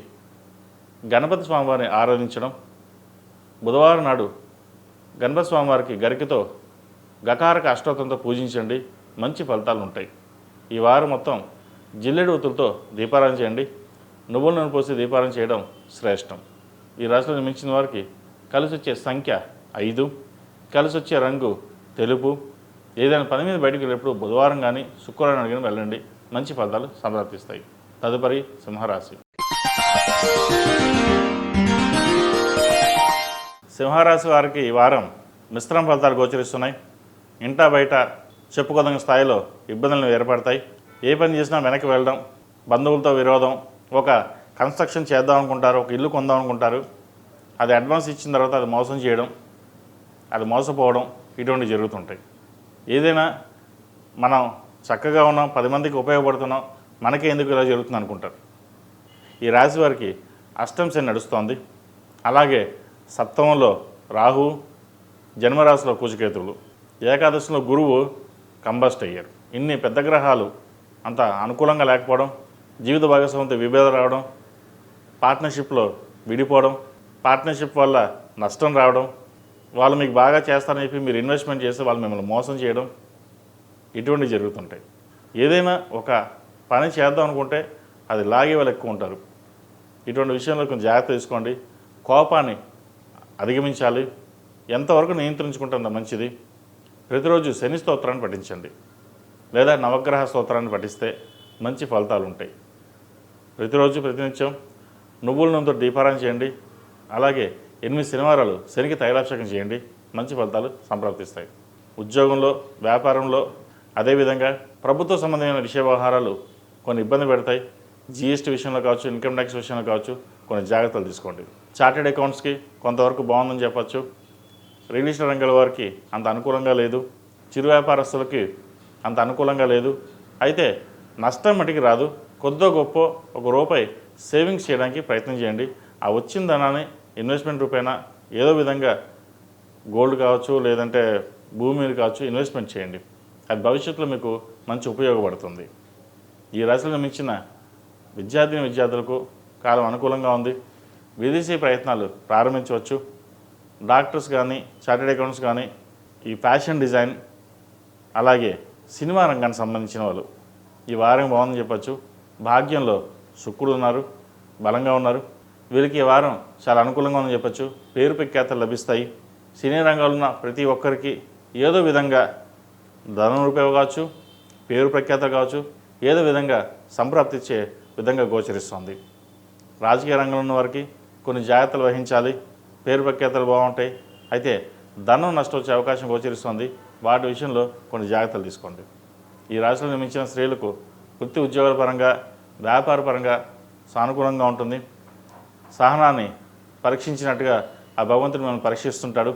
S1: గణపతి స్వామివారిని ఆరాధించడం, బుధవారం నాడు గణపతి స్వామివారికి గరికతో గకారక అష్టోత్తంతో పూజించండి. మంచి ఫలితాలు ఉంటాయి. ఈ వారం మొత్తం జిల్లెడు ఒత్తులతో దీపారాధన చేయండి. నువ్వుల నూనె పోసి దీపారాధన చేయడం శ్రేష్టం. ఈ రాశిలో జన్మించిన వారికి కలిసి వచ్చే సంఖ్య 5, కలిసి వచ్చే రంగు తెలుపు. ఏదైనా పని మీద బయటకు వెళ్ళేప్పుడు బుధవారం కానీ శుక్రవారం అడిగిన వెళ్ళండి. మంచి ఫలితాలు సంప్రాప్తిస్తాయి. తదుపరి సింహరాశి. సింహరాశి వారికి ఈ వారం మిశ్రమ ఫలితాలు గోచరిస్తున్నాయి. ఇంటా బయట చెప్పుకోదగిన స్థాయిలో ఇబ్బందులు ఏర్పడతాయి. ఏ పని చేసినా వెనక్కి వెళ్ళడం, బంధువులతో విరోధం, ఒక కన్స్ట్రక్షన్ చేద్దాం అనుకుంటారు, ఒక ఇల్లు కొందాం అనుకుంటారు, అది అడ్వాన్స్ ఇచ్చిన తర్వాత అది మోసం చేయడం, అది మోసపోవడం, ఇటువంటివి జరుగుతుంటాయి. ఏదైనా మనం చక్కగా ఉన్నాం, 10 మందికి ఉపయోగపడుతున్నాం, మనకే ఎందుకు ఇలా జరుగుతుంది అనుకుంటారు. ఈ రాశి వారికి అష్టమ శని నడుస్తోంది. అలాగే సప్తమంలో రాహు, జన్మరాశిలో కుజకేతువులు, ఏకాదశిలో గురువు కంబస్ట్ అయ్యారు. ఇన్ని పెద్ద గ్రహాలు అంత అనుకూలంగా లేకపోవడం, జీవిత భాగస్వామితో విభేదం రావడం, పార్ట్నర్షిప్లో విడిపోవడం, పార్ట్నర్షిప్ వల్ల నష్టం రావడం, వాళ్ళు మీకు బాగా చేస్తారని చెప్పి మీరు ఇన్వెస్ట్మెంట్ చేస్తే వాళ్ళు మిమ్మల్ని మోసం చేయడం, ఇటువంటివి జరుగుతుంటాయి. ఏదైనా ఒక పని చేద్దాం అనుకుంటే అది లాగే వాళ్ళు ఎక్కువ ఉంటారు. ఇటువంటి విషయంలో కొంచెం జాగ్రత్త తీసుకోండి. కోపాన్ని అధిగమించాలి. ఎంతవరకు నియంత్రించుకుంటుందో మంచిది. ప్రతిరోజు శని స్తోత్రాన్ని పఠించండి, లేదా నవగ్రహ స్తోత్రాన్ని పఠిస్తే మంచి ఫలితాలు ఉంటాయి. ప్రతిరోజు ప్రతినిత్యం నువ్వుల నూనెతో దీపారాధన చేయండి. అలాగే 8 శనివారాలు శనికి తైలాభిషేకం చేయండి. మంచి ఫలితాలు సంప్రాప్తిస్తాయి. ఉద్యోగంలో, వ్యాపారంలో, అదేవిధంగా ప్రభుత్వ సంబంధమైన విషయ వ్యవహారాలు కొన్ని ఇబ్బంది పెడతాయి. జిఎస్టీ విషయంలో కావచ్చు, ఇన్కమ్ ట్యాక్స్ విషయంలో కావచ్చు, కొన్ని జాగ్రత్తలు తీసుకోండి. చార్టెడ్ అకౌంట్స్కి కొంతవరకు బాగుందని చెప్పచ్చు. రియల్ ఎస్టేట్ రంగాల వారికి అంత అనుకూలంగా లేదు. చిరు వ్యాపారస్తులకి అంత అనుకూలంగా లేదు. అయితే నష్టం మటుకి రాదు. కొద్దో గొప్ప ₹1 సేవింగ్స్ చేయడానికి ప్రయత్నం చేయండి. ఆ వచ్చిన ధనాన్ని ఇన్వెస్ట్మెంట్ రూపేణా ఏదో విధంగా గోల్డ్ కావచ్చు, లేదంటే భూమి మీద కావచ్చు ఇన్వెస్ట్మెంట్ చేయండి. అది భవిష్యత్తులో మీకు మంచి ఉపయోగపడుతుంది. ఈ రాశిలో మించిన విద్యార్థులకు కాలం అనుకూలంగా ఉంది. విదేశీ ప్రయత్నాలు ప్రారంభించవచ్చు. డాక్టర్స్ కానీ, చార్టెడ్ అకౌంట్స్ కానీ, ఈ ఫ్యాషన్ డిజైన్, అలాగే సినిమా రంగానికి సంబంధించిన వాళ్ళు ఈ వారం బాగుందని చెప్పచ్చు. భాగ్యంలో శుక్రుడు ఉన్నారు, బలంగా ఉన్నారు. వీరికి ఈ వారం చాలా అనుకూలంగా ఉందని చెప్పచ్చు. పేరు ప్రఖ్యాతలు లభిస్తాయి. సినీ రంగంలో ఉన్న ప్రతి ఒక్కరికి ఏదో విధంగా ధనం రూపాయి కావచ్చు, పేరు ప్రఖ్యాతలు కావచ్చు, ఏదో విధంగా సంప్రాప్తిచ్చే విధంగా గోచరిస్తుంది. రాజకీయ రంగంలో ఉన్న వారికి కొన్ని జాగ్రత్తలు వహించాలి. పేరు ప్రఖ్యాతలు బాగుంటాయి, అయితే ధనం నష్టం వచ్చే అవకాశం గోచరిస్తుంది. వాటి విషయంలో కొన్ని జాగ్రత్తలు తీసుకోండి. ఈ రాశిలో నిర్మించిన స్త్రీలకు వృత్తి ఉద్యోగాల పరంగా, వ్యాపార పరంగా సానుకూలంగా ఉంటుంది. సహనాన్ని పరీక్షించినట్టుగా ఆ భగవంతుడు మనం పరీక్షిస్తుంటాడు.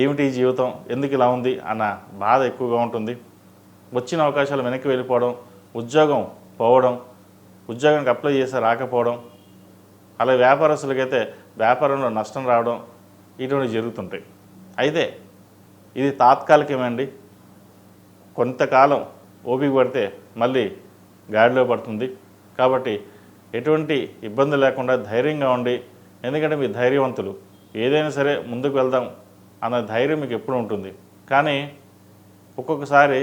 S1: ఏమిటి ఈ జీవితం, ఎందుకు ఇలా ఉంది అన్న బాధ ఎక్కువగా ఉంటుంది. వచ్చిన అవకాశాలు వెనక్కి వెళ్ళిపోవడం, ఉద్యోగం పోవడం, ఉద్యోగానికి అప్లై చేస్తే రాకపోవడం, అలాగే వ్యాపారస్తులకైతే వ్యాపారంలో నష్టం రావడం, ఇటువంటి జరుగుతుంటాయి. అయితే ఇది తాత్కాలికమండి. కొంతకాలం ఓపిక పడితే మళ్ళీ గాడిలో పడుతుంది. కాబట్టి ఎటువంటి ఇబ్బంది లేకుండా ధైర్యంగా ఉండి, ఎందుకంటే మీ ధైర్యవంతులు, ఏదైనా సరే ముందుకు వెళ్దాం అన్న ధైర్యం మీకు ఎప్పుడు ఉంటుంది. కానీ ఒక్కొక్కసారి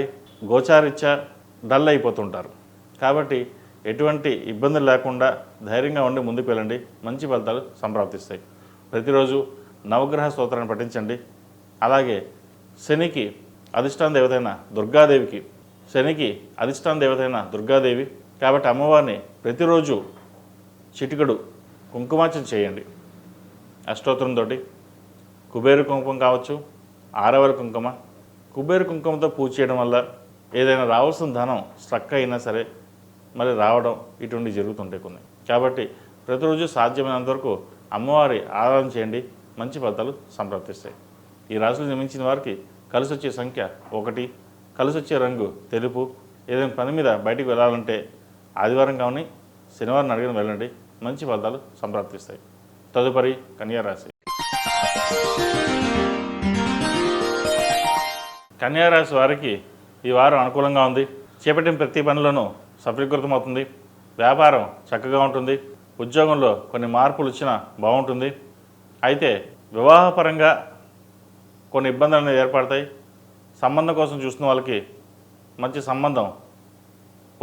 S1: గోచారీత్యా డల్ అయిపోతుంటారు. కాబట్టి ఎటువంటి ఇబ్బందులు లేకుండా ధైర్యంగా ఉండి ముందుకు వెళ్ళండి, మంచి ఫలితాలు సంప్రాప్తిస్తాయి. ప్రతిరోజు నవగ్రహ స్తోత్రాన్ని పఠించండి. అలాగే శనికి అధిష్టాన దేవతైన దుర్గాదేవికి, శనికి అధిష్టాన దేవతైన దుర్గాదేవి కాబట్టి అమ్మవారిని ప్రతిరోజు చిటికడు కుంకుమార్చన చేయండి. అష్టోత్తరంతో కుబేర కుంకుమ కావచ్చు, ఆరవల కుంకుమ, కుబేర కుంకుమతో పూజ చేయడం వల్ల ఏదైనా రావాల్సిన ధనం స్ట్రక్ అయినా సరే మరి రావడం ఇటువంటివి జరుగుతుంటాయి కొన్ని. కాబట్టి ప్రతిరోజు సాధ్యమైనంత వరకు అమ్మవారి ఆరాధన చేయండి, మంచి ఫలితాలు సంప్రాప్తిస్తాయి. ఈ రాశిలో జన్మించిన వారికి కలిసి వచ్చే సంఖ్య 1, కలిసి వచ్చే రంగు తెలుపు. ఏదైనా పని మీద బయటికి వెళ్ళాలంటే ఆదివారం కానీ శనివారం అడిగిన వెళ్ళండి, మంచి ఫలితాలు సంప్రాప్తిస్తాయి. తదుపరి కన్యా రాశి. కన్యా రాశి వారికి ఈ వారం అనుకూలంగా ఉంది. చేపట్టిన ప్రతి పనిలోనూ సఫలీకృతమవుతుంది. వ్యాపారం చక్కగా ఉంటుంది. ఉద్యోగంలో కొన్ని మార్పులు వచ్చినా బాగుంటుంది. అయితే వివాహపరంగా కొన్ని ఇబ్బందులు అనేవి ఏర్పడతాయి. సంబంధం కోసం చూస్తున్న వాళ్ళకి మంచి సంబంధం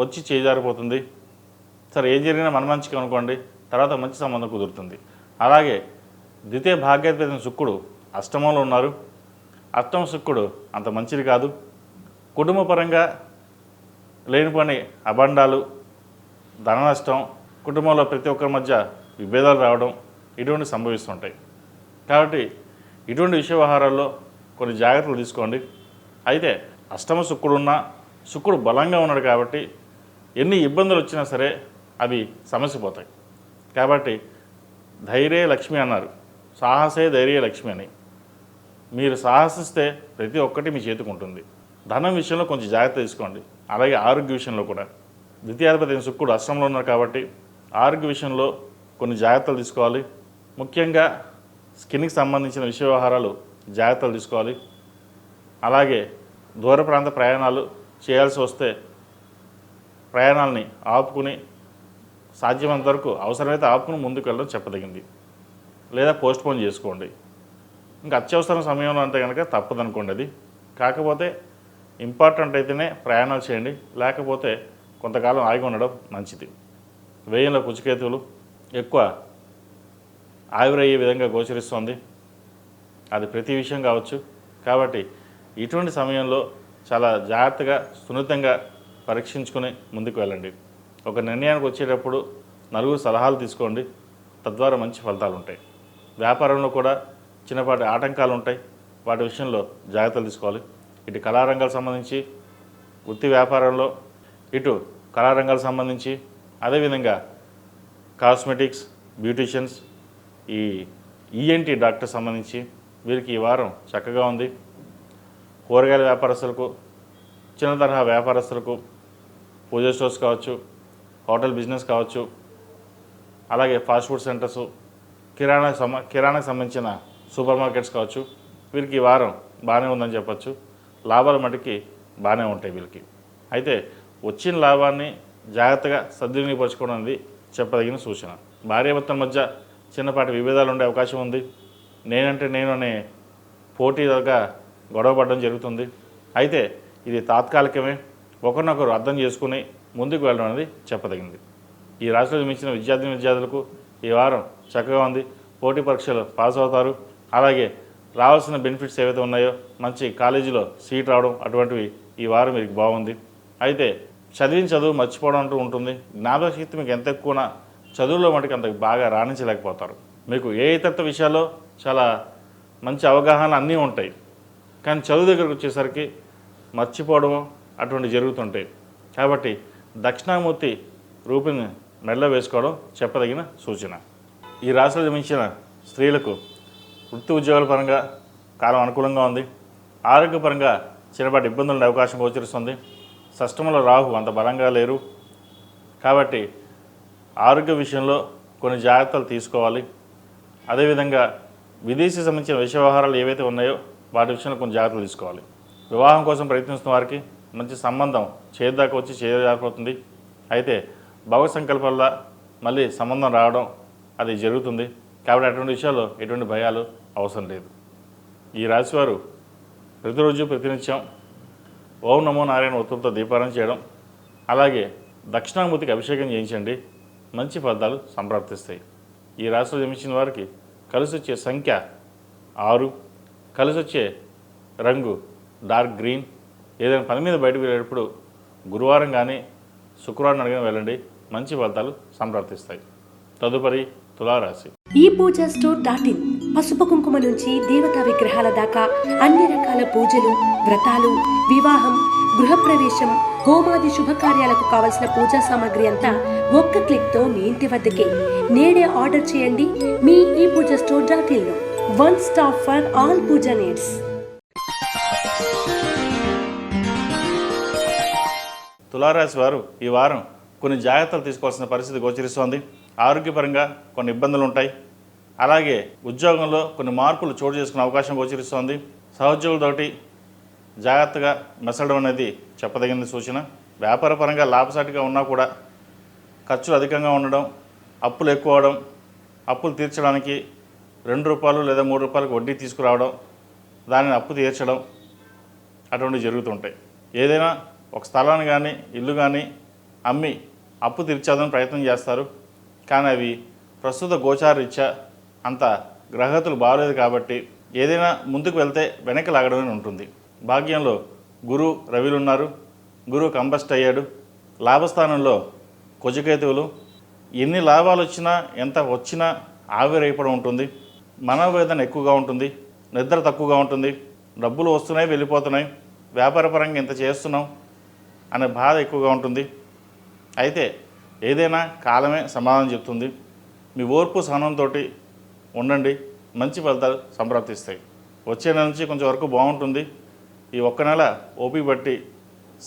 S1: వచ్చి చేజారిపోతుంది. సరే, ఏం జరిగినా మన మంచిగా అనుకోండి, తర్వాత మంచి సంబంధం కుదురుతుంది. అలాగే ద్వితీయ భాగ్యాధిపతి శుక్రుడు అష్టమంలో ఉన్నారు. అష్టమ శుక్రుడు అంత మంచిది కాదు. కుటుంబ పరంగా లేనిపోని అబండాలు, ధన నష్టం, కుటుంబంలో ప్రతి ఒక్కరి మధ్య విభేదాలు రావడం ఇటువంటి సంభవిస్తుంటాయి. కాబట్టి ఇటువంటి విషయ వ్యవహారాల్లో కొన్ని జాగ్రత్తలు తీసుకోండి. అయితే అష్టమ శుక్రుడు ఉన్నా, శుక్రుడు బలంగా ఉన్నాడు కాబట్టి ఎన్ని ఇబ్బందులు వచ్చినా సరే అవి సమస్యపోతాయి. కాబట్టి ధైర్యే లక్ష్మి అన్నారు, సాహసే ధైర్య లక్ష్మి అని. మీరు సాహసిస్తే ప్రతి ఒక్కటి మీ చేతికి ఉంటుంది. ధనం విషయంలో కొంచెం జాగ్రత్త తీసుకోండి. అలాగే ఆరోగ్య విషయంలో కూడా ద్వితీయాధిపతి శుక్రుడు అష్టంలో ఉన్నారు కాబట్టి ఆరోగ్య విషయంలో కొన్ని జాగ్రత్తలు తీసుకోవాలి. ముఖ్యంగా స్కిన్కి సంబంధించిన విషయ వ్యవహారాలు జాగ్రత్తలు తీసుకోవాలి. అలాగే దూర ప్రాంత ప్రయాణాలు చేయాల్సి వస్తే ప్రయాణాలని ఆపుకుని, సాధ్యమైనంత వరకు అవసరమైతే ఆపుకుని ముందుకు వెళ్ళడం చెప్పదగింది, లేదా పోస్ట్పోన్ చేసుకోండి. ఇంకా అత్యవసర సమయంలో అంటే కనుక తప్పదనుకోండి అది. కాకపోతే ఇంపార్టెంట్ అయితేనే ప్రయాణాలు చేయండి, లేకపోతే కొంతకాలం ఆగి ఉండడం మంచిది. వ్యయంలో కుచికేతువులు ఎక్కువ ఆవిరయ్యే విధంగా గోచరిస్తోంది. అది ప్రతి విషయం కావచ్చు. కాబట్టి ఇటువంటి సమయంలో చాలా జాగ్రత్తగా, సున్నితంగా పరీక్షించుకొని ముందుకు వెళ్ళండి. ఒక నిర్ణయానికి వచ్చేటప్పుడు నలుగురు సలహాలు తీసుకోండి, తద్వారా మంచి ఫలితాలు ఉంటాయి. వ్యాపారంలో కూడా చిన్నపాటి ఆటంకాలు ఉంటాయి, వాటి విషయంలో జాగ్రత్తలు తీసుకోవాలి. ఇటు కళారంగాలకు సంబంధించి వృత్తి వ్యాపారంలో, ఇటు కళారంగాలకు సంబంధించి, అదేవిధంగా కాస్మెటిక్స్, బ్యూటీషియన్స్, ఈ ఈఎన్టీ డాక్టర్ సంబంధించి వీరికి ఈ వారం చక్కగా ఉంది. కూరగాయల వ్యాపారస్తులకు, చిన్న తరహా వ్యాపారస్తులకు, పూజ స్టోర్స్ కావచ్చు, హోటల్ బిజినెస్ కావచ్చు, అలాగే ఫాస్ట్ ఫుడ్ సెంటర్సు, కిరాణాకు సంబంధించిన సూపర్ మార్కెట్స్ కావచ్చు, వీరికి ఈ వారం బాగానే ఉందని చెప్పచ్చు. లాభాల మటుకి బాగానే ఉంటాయి వీళ్ళకి. అయితే వచ్చిన లాభాన్ని జాగ్రత్తగా సద్వినియోగపరచుకోవడం అనేది చెప్పదగిన సూచన. భార్యాభర్తల మధ్య చిన్నపాటి విభేదాలు ఉండే అవకాశం ఉంది. నేనంటే నేను అనే పోటీగా గొడవ పడడం జరుగుతుంది. అయితే ఇది తాత్కాలికమే. ఒకరినొకరు అర్థం చేసుకుని ముందుకు వెళ్ళడం అనేది చెప్పదగింది. ఈ రాశిలో జన్మించిన విద్యార్థులకు ఈ వారం చక్కగా ఉంది. పోటీ పరీక్షలు పాస్ అవుతారు. అలాగే రావాల్సిన బెనిఫిట్స్ ఏవైతే ఉన్నాయో మంచి కాలేజీలో సీట్ రావడం అటువంటివి ఈ వారం మీకు బాగుంది. అయితే చదివిన చదువు మర్చిపోవడం అంటూ ఉంటుంది. జ్ఞాపకశక్తి మీకు ఎంత ఎక్కువనా చదువులో మటుకు అంత బాగా రాణించలేకపోతారు. మీకు ఏ ఇతర విషయాల్లో చాలా మంచి అవగాహన అన్నీ ఉంటాయి, కానీ చదువు దగ్గరకు వచ్చేసరికి మర్చిపోవడం అటువంటి జరుగుతుంటాయి. కాబట్టి దక్షిణామూర్తి రూపుని మెడలో వేసుకోవడం చెప్పదగిన సూచన. ఈ రాశిలో జన్మించిన స్త్రీలకు వృత్తి ఉద్యోగాల పరంగా కాలం అనుకూలంగా ఉంది. ఆరోగ్యపరంగా చిన్నపాటి ఇబ్బందులు ఉండే అవకాశం గోచరిస్తుంది. షష్టమంలో రాహు అంత బలంగా లేరు కాబట్టి ఆరోగ్య విషయంలో కొన్ని జాగ్రత్తలు తీసుకోవాలి. అదేవిధంగా విదేశీ సంబంధించిన విషయ వ్యవహారాలు ఏవైతే ఉన్నాయో వాటి విషయంలో కొన్ని జాగ్రత్తలు తీసుకోవాలి. వివాహం కోసం ప్రయత్నిస్తున్న వారికి మంచి సంబంధం చేద్దాకా వచ్చి చేయజారిపోతుంది. అయితే భవ సంకల్పంలో మళ్ళీ సంబంధం రావడం అది జరుగుతుంది. కాబట్టి అటువంటి విషయాల్లో ఎటువంటి భయాలు అవసరం లేదు. ఈ రాశివారు ప్రతిరోజు ప్రతినిత్యం ఓం నమో నారాయణ ఒత్తులతో దీపారాధన చేయడం, అలాగే దక్షిణామూర్తికి అభిషేకం చేయించండి. మంచి ఫలితాలు సంప్రాప్తిస్తాయి. ఈ రాశిలో జన్మించిన వారికి కలిసి వచ్చే సంఖ్య 6, కలిసి వచ్చే రంగు డార్క్ గ్రీన్. ఏదైనా పని మీద బయటకు వెళ్ళేటప్పుడు గురువారం కానీ శుక్రవారం అడిగిన వెళ్ళండి. మంచి ఫలితాలు సంప్రాప్తిస్తాయి. తదుపరి తులారాశి.
S2: ఈ పూజా స్టోర్ .in పసుపు కుంకుమ నుంచి దేవతా విగ్రహాల దాకా అన్ని రకాల పూజలు, వ్రతాలు, వివాహం, గృహప్రవేశం, హోమాది శుభకార్యాలకు కావలసిన పూజా సామాగ్రి అంతా ఒక్క క్లిక్తో మీ ఇంటి వద్దకే. నేడే ఆర్డర్ చేయండి మీ ఈ పూజా స్టోర్ .in లో. One stop for all puja needs.
S1: తులారాశి వారు ఈ వారం కొన్ని జాగ్రత్తలు తీసుకోవాల్సిన పరిస్థితి గోచరిస్తోంది. ఆరోగ్యపరంగా కొన్ని ఇబ్బందులు ఉంటాయి. అలాగే ఉద్యోగంలో కొన్ని మార్పులు చోటు చేసుకునే అవకాశం గోచరిస్తోంది. సహోద్యోగులతోటి జాగ్రత్తగా మెసలడం అనేది చెప్పదగిన సూచన. వ్యాపారపరంగా లాభసాటిగా ఉన్నా కూడా ఖర్చులు అధికంగా ఉండడం, అప్పులు ఎక్కువ అవడం, అప్పులు తీర్చడానికి ₹2 లేదా ₹3 వడ్డీ తీసుకురావడం, దానిని అప్పు తీర్చడం అటువంటివి జరుగుతుంటాయి. ఏదైనా ఒక స్థలాన్ని కానీ ఇల్లు కానీ అమ్మి అప్పు తీర్చేదని ప్రయత్నం చేస్తారు. కానీ అవి ప్రస్తుత గోచారీత్యా అంత గ్రహగతులు బాగలేదు కాబట్టి ఏదైనా ముందుకు వెళ్తే వెనక్కి లాగడమే ఉంటుంది. భాగ్యంలో గురు రవిలు ఉన్నారు. గురు కంబస్ట్ అయ్యాడు. లాభస్థానంలో కుజకేతువులు. ఎన్ని లాభాలు వచ్చినా ఎంత వచ్చినా ఆవిరైపోవడం ఉంటుంది. మనోవేదన ఎక్కువగా ఉంటుంది. నిద్ర తక్కువగా ఉంటుంది. డబ్బులు వస్తున్నాయి వెళ్ళిపోతున్నాయి, వ్యాపారపరంగా ఇంత చేస్తున్నాం అనే బాధ ఎక్కువగా ఉంటుంది. అయితే ఏదైనా కాలమే సమాధానం చెప్తుంది. మీ ఓర్పు సహనంతో ఉండండి. మంచి ఫలితాలు సంప్రాప్తిస్తాయి. వచ్చే నెల నుంచి కొంచెం వరకు బాగుంటుంది. ఈ ఒక్క నెల ఓపిక బట్టి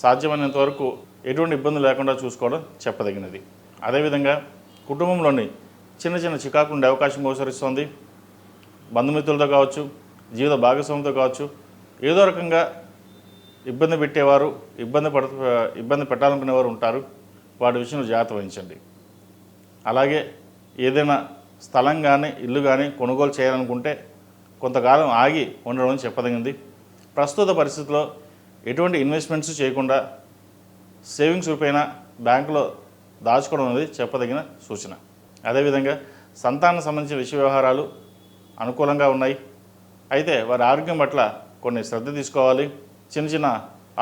S1: సాధ్యమైనంత వరకు ఎటువంటి ఇబ్బందులు లేకుండా చూసుకోవడం చెప్పదగినది. అదేవిధంగా కుటుంబంలోని చిన్న చిన్న చికాకులు ఉండే అవకాశం గోచరిస్తోంది. బంధుమిత్రులతో కావచ్చు, జీవిత భాగస్వామితో కావచ్చు, ఏదో రకంగా ఇబ్బంది పెట్టేవారు, ఇబ్బంది పెట్టాలనుకునేవారు ఉంటారు. వాటి విషయంలో జాగ్రత్త వహించండి. అలాగే ఏదైనా స్థలం కానీ ఇల్లు కానీ కొనుగోలు చేయాలనుకుంటే కొంతకాలం ఆగి ఉండడం చెప్పదగింది. ప్రస్తుత పరిస్థితిలో ఎటువంటి ఇన్వెస్ట్మెంట్స్ చేయకుండా సేవింగ్స్ రూపేణ బ్యాంకులో దాచుకోవడం అనేది చెప్పదగిన సూచన. అదేవిధంగా సంతానం సంబంధించిన విషయ వ్యవహారాలు అనుకూలంగా ఉన్నాయి. అయితే వారి ఆరోగ్యం పట్ల కొన్ని శ్రద్ధ తీసుకోవాలి. చిన్న చిన్న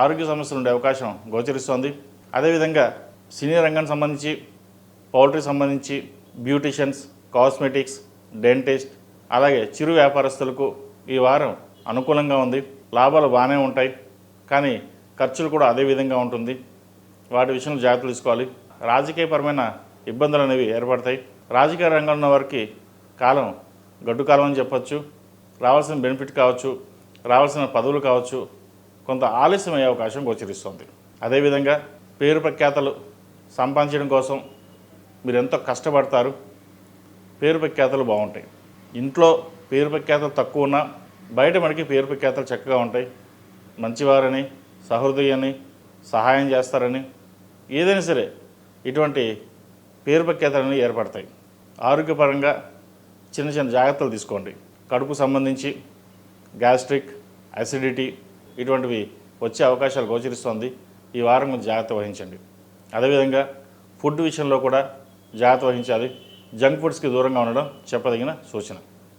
S1: ఆరోగ్య సమస్యలు ఉండే అవకాశం గోచరిస్తోంది. అదేవిధంగా సినీ రంగానికి సంబంధించి, పౌల్ట్రీ సంబంధించి, బ్యూటిషియన్స్, కాస్మెటిక్స్, డెంటిస్ట్, అలాగే చిరు వ్యాపారస్తులకు ఈ వారం అనుకూలంగా ఉంది. లాభాలు బాగానే ఉంటాయి, కానీ ఖర్చులు కూడా అదే విధంగా ఉంటుంది. వాటి విషయంలో జాగ్రత్తలు తీసుకోవాలి. రాజకీయపరమైన ఇబ్బందులు అనేవి ఏర్పడతాయి. రాజకీయ రంగంలో ఉన్న వారికి కాలం గడ్డు కాలం అని చెప్పచ్చు. రావాల్సిన బెనిఫిట్ కావచ్చు, రావాల్సిన పదవులు కావచ్చు, కొంత ఆలస్యం అయ్యే అవకాశం గోచరిస్తుంది. అదేవిధంగా పేరు ప్రఖ్యాతలు సంపాదించడం కోసం మీరు ఎంతో కష్టపడతారు. పేరు ప్రఖ్యాతలు బాగుంటాయి. ఇంట్లో పేరు ప్రఖ్యాతలు తక్కువ ఉన్నా బయట మనకి పేరు ప్రఖ్యాతలు చక్కగా ఉంటాయి. మంచివారని, సహృదయని, సహాయం చేస్తారని, ఏదైనా సరే ఇటువంటి పేరు ప్రఖ్యాతలన్నీ ఏర్పడతాయి. ఆరోగ్యపరంగా చిన్న చిన్న జాగ్రత్తలు తీసుకోండి. కడుపు సంబంధించి గ్యాస్ట్రిక్, అసిడిటీ ఇటువంటివి వచ్చే అవకాశాలు గోచరిస్తోంది. ఈ వారం కొంచెం జాగ్రత్త వహించండి. అదేవిధంగా ఫుడ్ విషయంలో కూడా జాగ్రత్త వహించాలి. జంక్ ఫుడ్స్కి దూరంగా ఉండడం చెప్పదగిన సూచన.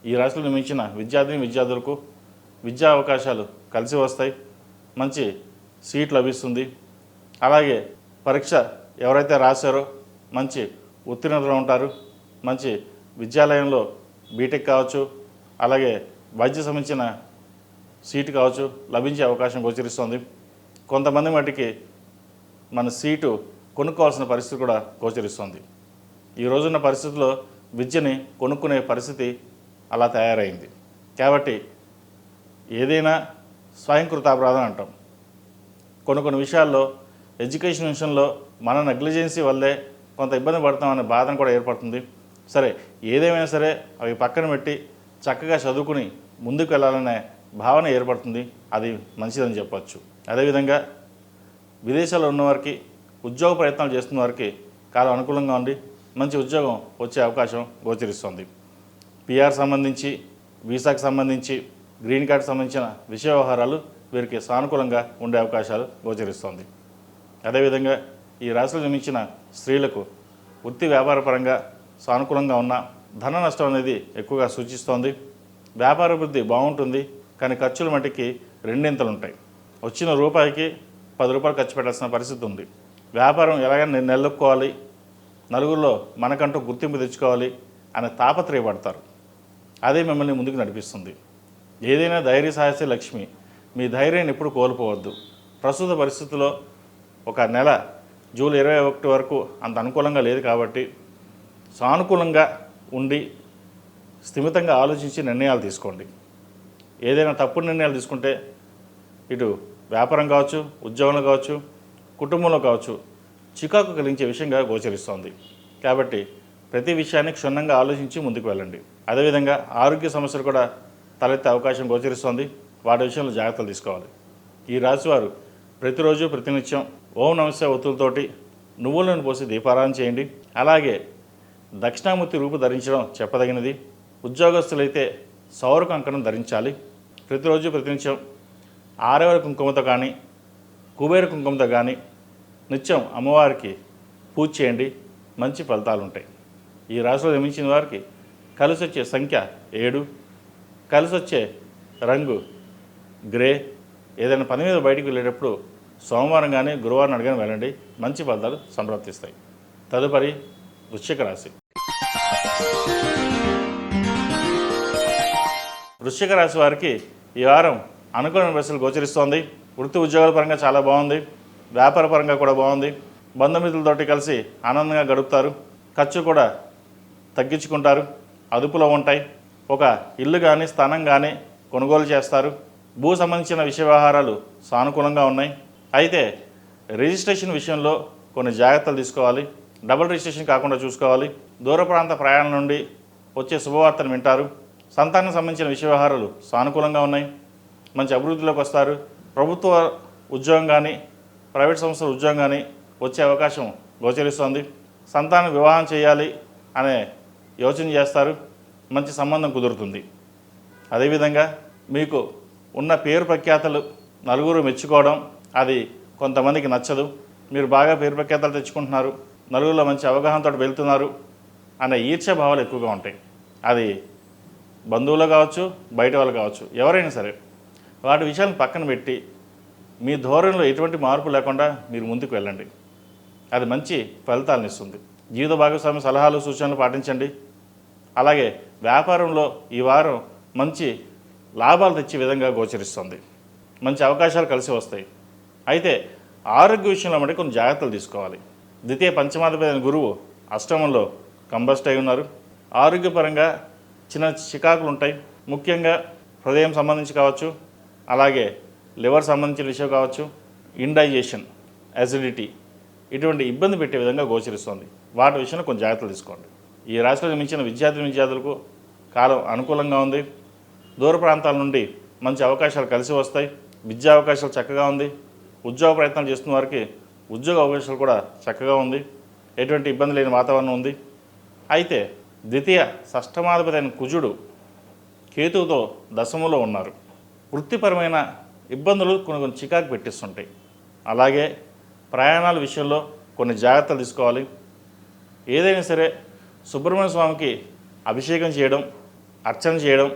S1: ఈ రాశిలో నిర్మించిన విద్యార్థులకు విద్యా అవకాశాలు కలిసి వస్తాయి. మంచి సీట్ లభిస్తుంది. అలాగే పరీక్ష ఎవరైతే రాశారో మంచి ఉత్తీర్ణతలో ఉంటారు. మంచి విద్యాలయంలో బీటెక్ కావచ్చు, అలాగే వైద్య సంబంధించిన సీటు కావచ్చు లభించే అవకాశం గోచరిస్తుంది. కొంతమంది మటుకి మన సీటు కొనుక్కోవాల్సిన పరిస్థితి కూడా గోచరిస్తుంది. ఈ రోజున్న పరిస్థితుల్లో విద్యని కొనుక్కునే పరిస్థితి అలా తయారైంది. కాబట్టి ఏదైనా స్వయంకృతాపరాధం అంటాం. కొన్ని విషయాల్లో ఎడ్యుకేషన్ విషయంలో మన నెగ్లిజెన్సీ వల్లే కొంత ఇబ్బంది పడతామనే బాధను కూడా ఏర్పడుతుంది. సరే, ఏదేమైనా సరే అవి పక్కన పెట్టి చక్కగా చదువుకుని ముందుకు వెళ్ళాలనే భావన ఏర్పడుతుంది. అది మంచిదని చెప్పవచ్చు. అదేవిధంగా విదేశాల్లో ఉన్నవారికి ఉద్యోగ ప్రయత్నాలు చేస్తున్న వారికి కాలం అనుకూలంగా ఉండి మంచి ఉద్యోగం వచ్చే అవకాశం గోచరిస్తుంది. పిఆర్ సంబంధించి, వీసాకు సంబంధించి, గ్రీన్ కార్డు సంబంధించిన విషయ వ్యవహారాలు వీరికి సానుకూలంగా ఉండే అవకాశాలు గోచరిస్తుంది. అదేవిధంగా ఈ రాశిలో జన్మించిన స్త్రీలకు వృత్తి వ్యాపార పరంగా సానుకూలంగా ఉన్న ధన నష్టం అనేది ఎక్కువగా సూచిస్తోంది. వ్యాపార వృద్ధి బాగుంటుంది, కానీ ఖర్చుల మట్టికి రెండింతలు ఉంటాయి. వచ్చిన రూపాయికి 10 రూపాయలు ఖర్చు పెట్టాల్సిన పరిస్థితి ఉంది. వ్యాపారం ఎలాగైనా నిలదొక్కుకోవాలి, నలుగురిలో మనకంటూ గుర్తింపు తెచ్చుకోవాలి అనే తాపత్రయపడతారు. అదే మిమ్మల్ని ముందుకు నడిపిస్తుంది. ఏదైనా ధైర్య సాహసే లక్ష్మి. మీ ధైర్యాన్ని ఎప్పుడు కోల్పోవద్దు. ప్రస్తుత పరిస్థితుల్లో ఒక నెల జూలై 21 వరకు అంత అనుకూలంగా లేదు కాబట్టి సానుకూలంగా ఉండి స్థిమితంగా ఆలోచించి నిర్ణయాలు తీసుకోండి. ఏదైనా తప్పుడు నిర్ణయాలు తీసుకుంటే ఇటు వ్యాపారం కావచ్చు, ఉద్యోగంలో కావచ్చు, కుటుంబంలో కావచ్చు చికాకు కలిగించే విషయంగా గోచరిస్తోంది. కాబట్టి ప్రతి విషయాన్ని క్షుణ్ణంగా ఆలోచించి ముందుకు వెళ్ళండి. అదేవిధంగా ఆరోగ్య సమస్యలు కూడా తలెత్తే అవకాశం గోచరిస్తోంది. వాటి విషయంలో జాగ్రత్తలు తీసుకోవాలి. ఈ రాశివారు ప్రతిరోజు ప్రతినిత్యం ఓం నమస్తే ఒత్తులతోటి నువ్వులను పోసి దీపారాధన చేయండి. అలాగే దక్షిణామూర్తి రూపు ధరించడం చెప్పదగినది. ఉద్యోగస్తులైతే సౌర కంకణం ధరించాలి. ప్రతిరోజు ప్రతినిత్యం ఆరవెల కుంకుమతో కానీ, కుబేర కుంకుమతో కానీ నిత్యం అమ్మవారికి పూజ చేయండి. మంచి ఫలితాలు ఉంటాయి. ఈ రాశిలో జన్మించిన వారికి కలిసి వచ్చే సంఖ్య 7, కలిసి వచ్చే రంగు గ్రే. ఏదైనా పని మీద బయటికి వెళ్ళేటప్పుడు సోమవారం కానీ గురువారం అడిగానే వెళ్ళండి. మంచి ఫలితాలు సంప్రాప్తిస్తాయి. తదుపరి వృశ్చిక రాశి. వృశ్చిక రాశి వారికి ఈ వారం అనుకూలమైన పరిస్థితులు గోచరిస్తోంది. వృత్తి ఉద్యోగాల పరంగా చాలా బాగుంది. వ్యాపార పరంగా కూడా బాగుంది. బంధుమిత్రులతోటి కలిసి ఆనందంగా గడుపుతారు. ఖర్చు కూడా తగ్గించుకుంటారు. అదుపులో ఉంటాయి. ఒక ఇల్లు కానీ స్థానం కానీ కొనుగోలు చేస్తారు. భూ సంబంధించిన విషయ వ్యవహారాలు సానుకూలంగా ఉన్నాయి. అయితే రిజిస్ట్రేషన్ విషయంలో కొన్ని జాగ్రత్తలు తీసుకోవాలి. డబుల్ రిజిస్ట్రేషన్ కాకుండా చూసుకోవాలి. దూర ప్రాంత ప్రయాణం నుండి వచ్చే శుభవార్తను వింటారు. సంతానం సంబంధించిన విషయ వ్యవహారాలు సానుకూలంగా ఉన్నాయి. మంచి అభివృద్ధిలోకి వస్తారు. ప్రభుత్వ ఉద్యోగం కానీ, ప్రైవేట్ సంస్థల ఉద్యోగం కానీ వచ్చే అవకాశం గోచరిస్తోంది. సంతానం వివాహం చేయాలి అనే యోచన చేస్తారు. మంచి సంబంధం కుదురుతుంది. అదేవిధంగా మీకు ఉన్న పేరు ప్రఖ్యాతలు నలుగురు మెచ్చుకోవడం అది కొంతమందికి నచ్చదు. మీరు బాగా పేరు ప్రఖ్యాతలు తెచ్చుకుంటున్నారు, నలుగురిలో మంచి అవగాహనతో వెళ్తున్నారు అనే ఈర్ష్య భావాలు ఎక్కువగా ఉంటాయి. అది బంధువులు కావచ్చు, బయట వాళ్ళు కావచ్చు, ఎవరైనా సరే వాటి విషయాలను పక్కన పెట్టి మీ ధోరణిలో ఎటువంటి మార్పు లేకుండా మీరు ముందుకు వెళ్ళండి. అది మంచి ఫలితాలను ఇస్తుంది. జీవిత భాగస్వామి సలహాలు సూచనలు పాటించండి. అలాగే వ్యాపారంలో ఈ వారం మంచి లాభాలు తెచ్చే విధంగా గోచరిస్తుంది. మంచి అవకాశాలు కలిసి వస్తాయి. అయితే ఆరోగ్య విషయంలో మటుకు కొన్ని జాగ్రత్తలు తీసుకోవాలి. ద్వితీయ పంచమాధిపతి గురువు అష్టమంలో కంబస్ట్ అయి ఉన్నారు. ఆరోగ్యపరంగా చిన్న చికాకులు ఉంటాయి. ముఖ్యంగా హృదయం సంబంధించి కావచ్చు, అలాగే లివర్ సంబంధించిన విషయం కావచ్చు, ఇండైజెషన్, అసిడిటీ ఇటువంటి ఇబ్బంది పెట్టే విధంగా గోచరిస్తుంది. వాటి విషయంలో కొన్ని జాగ్రత్తలు తీసుకోండి. ఈ రాశిలో జన్మించిన విద్యార్థులకు కాలం అనుకూలంగా ఉంది. దూర ప్రాంతాల నుండి మంచి అవకాశాలు కలిసి వస్తాయి. విద్యా అవకాశాలు చక్కగా ఉంది. ఉద్యోగ ప్రయత్నాలు చేస్తున్న వారికి ఉద్యోగ అవకాశాలు కూడా చక్కగా ఉంది. ఎటువంటి ఇబ్బంది లేని వాతావరణం ఉంది. అయితే ద్వితీయ షష్టమాధిపతి అయిన కుజుడు కేతువుతో దశములో ఉన్నారు. వృత్తిపరమైన ఇబ్బందులు కొన్ని చికాకు పెట్టిస్తుంటాయి. అలాగే ప్రయాణాల విషయంలో కొన్ని జాగ్రత్తలు తీసుకోవాలి. ఏదైనా సరే సుబ్రహ్మణ్య స్వామికి అభిషేకం చేయడం, అర్చన చేయడం,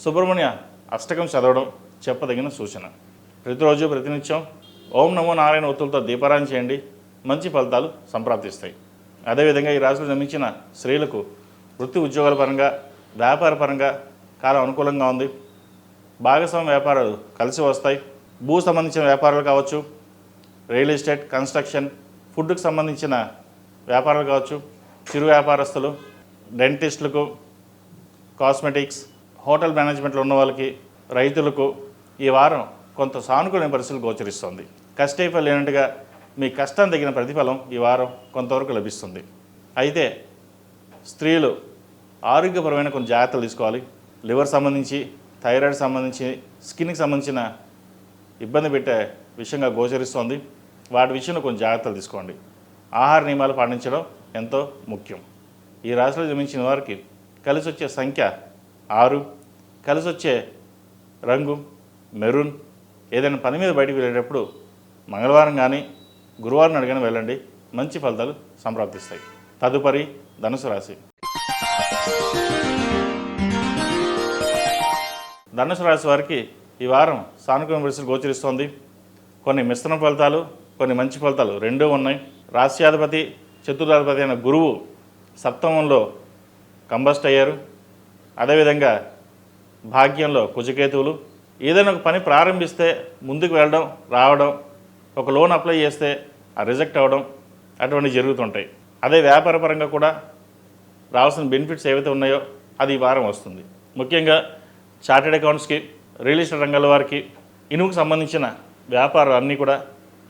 S1: సుబ్రహ్మణ్య అష్టకం చదవడం చెప్పదగిన సూచన. ప్రతిరోజు ప్రతినిత్యం ఓం నమో నారాయణ ఒత్తులతో దీపారాధన చేయండి, మంచి ఫలితాలు సంప్రాప్తిస్తాయి. అదేవిధంగా ఈ రాశిలో జన్మించిన స్త్రీలకు వృత్తి ఉద్యోగాల పరంగా, వ్యాపార పరంగా కాలం అనుకూలంగా ఉంది. భాగస్వామ్య వ్యాపారాలు కలిసి వస్తాయి. భూ సంబంధించిన వ్యాపారాలు కావచ్చు, రియల్ ఎస్టేట్, కన్స్ట్రక్షన్, ఫుడ్కి సంబంధించిన వ్యాపారాలు కావచ్చు, చిరు వ్యాపారస్తులు, డెంటిస్టులకు, కాస్మెటిక్స్, హోటల్ మేనేజ్మెంట్లో ఉన్న వాళ్ళకి, రైతులకు ఈ వారం కొంత సానుకూలమైన పరిస్థితులు గోచరిస్తుంది. కష్టైఫలం లేనట్టుగా మీ కష్టం తగిన ప్రతిఫలం ఈ వారం కొంతవరకు లభిస్తుంది. అయితే స్త్రీలు ఆరోగ్యపరమైన కొన్ని జాగ్రత్తలు తీసుకోవాలి. లివర్ సంబంధించి, థైరాయిడ్ సంబంధించి, స్కిన్కి సంబంధించిన ఇబ్బంది పెట్టే విషయంగా గోచరిస్తుంది. వాటి విషయంలో కొన్ని జాగ్రత్తలు తీసుకోండి. ఆహార నియమాలు పాటించడం ఎంతో ముఖ్యం. ఈ రాశిలో జన్మించిన వారికి కలిసి వచ్చే సంఖ్య 6, కలిసి వచ్చే రంగు మెరూన్. ఏదైనా పని మీద బయటికి వెళ్ళేటప్పుడు మంగళవారం కానీ గురువారం అడిగిన వెళ్ళండి, మంచి ఫలితాలు సంప్రాప్తిస్తాయి. తదుపరి ధనుసు రాశి. ధనుసు రాశి వారికి ఈ వారం సానుకూల పరిస్థితులు గోచరిస్తోంది. కొన్ని మిశ్రమ ఫలితాలు, కొన్ని మంచి ఫలితాలు రెండూ ఉన్నాయి. రాశ్యాధిపతి, చతుర్థాధిపతి అయిన గురువు సప్తమంలో కంబస్ట్ అయ్యారు. అదేవిధంగా భాగ్యంలో కుజకేతువులు. ఏదైనా ఒక పని ప్రారంభిస్తే ముందుకు వెళ్ళడం, రావడం, ఒక లోన్ అప్లై చేస్తే ఆ రిజెక్ట్ అవ్వడం అటువంటివి జరుగుతుంటాయి. అదే వ్యాపారపరంగా కూడా రావాల్సిన బెనిఫిట్స్ ఏవైతే ఉన్నాయో అది ఈ వారం వస్తుంది. ముఖ్యంగా చార్టెడ్ అకౌంట్స్కి, రియల్ ఎస్టేట్ రంగాల వారికి, ఇనుముకు సంబంధించిన వ్యాపారాలు అన్నీ కూడా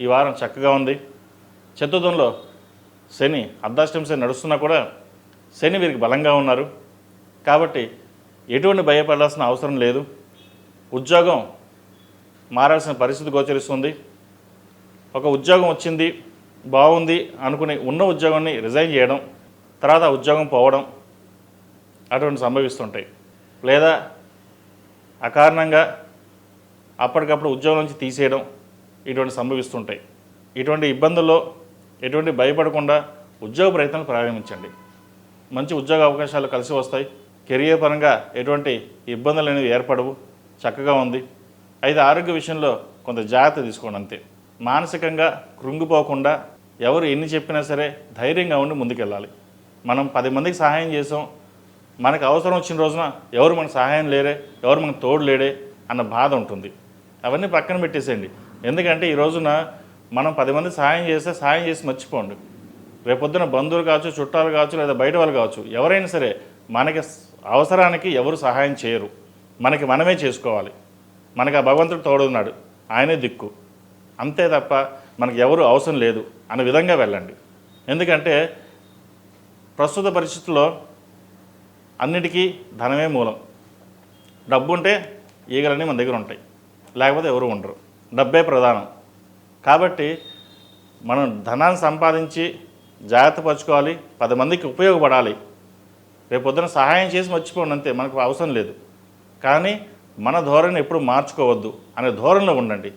S1: ఈ వారం చక్కగా ఉంది. చతుర్థంలో శని, అర్ధాష్టమ శని నడుస్తున్నా కూడా శని వీరికి బలంగా ఉన్నారు. కాబట్టి ఎటువంటి భయపడాల్సిన అవసరం లేదు. ఉద్యోగం మారాల్సిన పరిస్థితి గోచరిస్తుంది. ఒక ఉద్యోగం వచ్చింది బాగుంది అనుకుని ఉన్న ఉద్యోగాన్ని రిజైన్ చేయడం, తర్వాత ఆ ఉద్యోగం పోవడం అటువంటి సంభవిస్తుంటాయి. లేదా అకారణంగా అప్పటికప్పుడు ఉద్యోగం నుంచి తీసేయడం ఇటువంటి సంభవిస్తుంటాయి. ఇటువంటి ఇబ్బందుల్లో ఎటువంటి భయపడకుండా ఉద్యోగ ప్రయత్నాలు ప్రారంభించండి. మంచి ఉద్యోగ అవకాశాలు కలిసి వస్తాయి. కెరియర్ పరంగా ఎటువంటి ఇబ్బందులు అనేవి ఏర్పడవు, చక్కగా ఉంది. అయితే ఆరోగ్య విషయంలో కొంత జాగ్రత్త తీసుకోండి అంతే. మానసికంగా కృంగిపోకుండా ఎవరు ఎన్ని చెప్పినా సరే ధైర్యంగా ఉండి ముందుకెళ్ళాలి. మనం 10 మందికి సహాయం చేసాం, మనకు అవసరం వచ్చిన రోజున ఎవరు మనకు సహాయం లేరే, ఎవరు మనకు తోడు లేడే అన్న బాధ ఉంటుంది. అవన్నీ పక్కన పెట్టేసేయండి. ఎందుకంటే ఈ రోజున మనం 10 మంది సహాయం చేస్తే సహాయం చేసి మర్చిపోండి. రేపొద్దున బంధువులు కావచ్చు, చుట్టాలు కావచ్చు, లేదా బయట వాళ్ళు కావచ్చు, ఎవరైనా సరే మనకి అవసరానికి ఎవరు సహాయం చేయరు. మనకి మనమే చేసుకోవాలి. మనకు ఆ భగవంతుడు తోడున్నాడు, ఆయనే దిక్కు, అంతే తప్ప మనకు ఎవరు అవసరం లేదు అనే విధంగా వెళ్ళండి. ఎందుకంటే ప్రస్తుత పరిస్థితుల్లో అన్నిటికీ ధనమే మూలం. డబ్బు ఉంటే ఈగలన్నీ మన దగ్గర ఉంటాయి, లేకపోతే ఎవరు ఉండరు. డబ్బే ప్రధానం. కాబట్టి మనం ధనాన్ని సంపాదించి జాగ్రత్త పరచుకోవాలి, 10 మందికి ఉపయోగపడాలి. రేపొద్దున సహాయం చేసి మర్చిపోండి అంతే, మనకు అవసరం లేదు. కానీ మన ధోరణిని ఎప్పుడు మార్చుకోవద్దు అనే ధోరణిలో ఉండండి.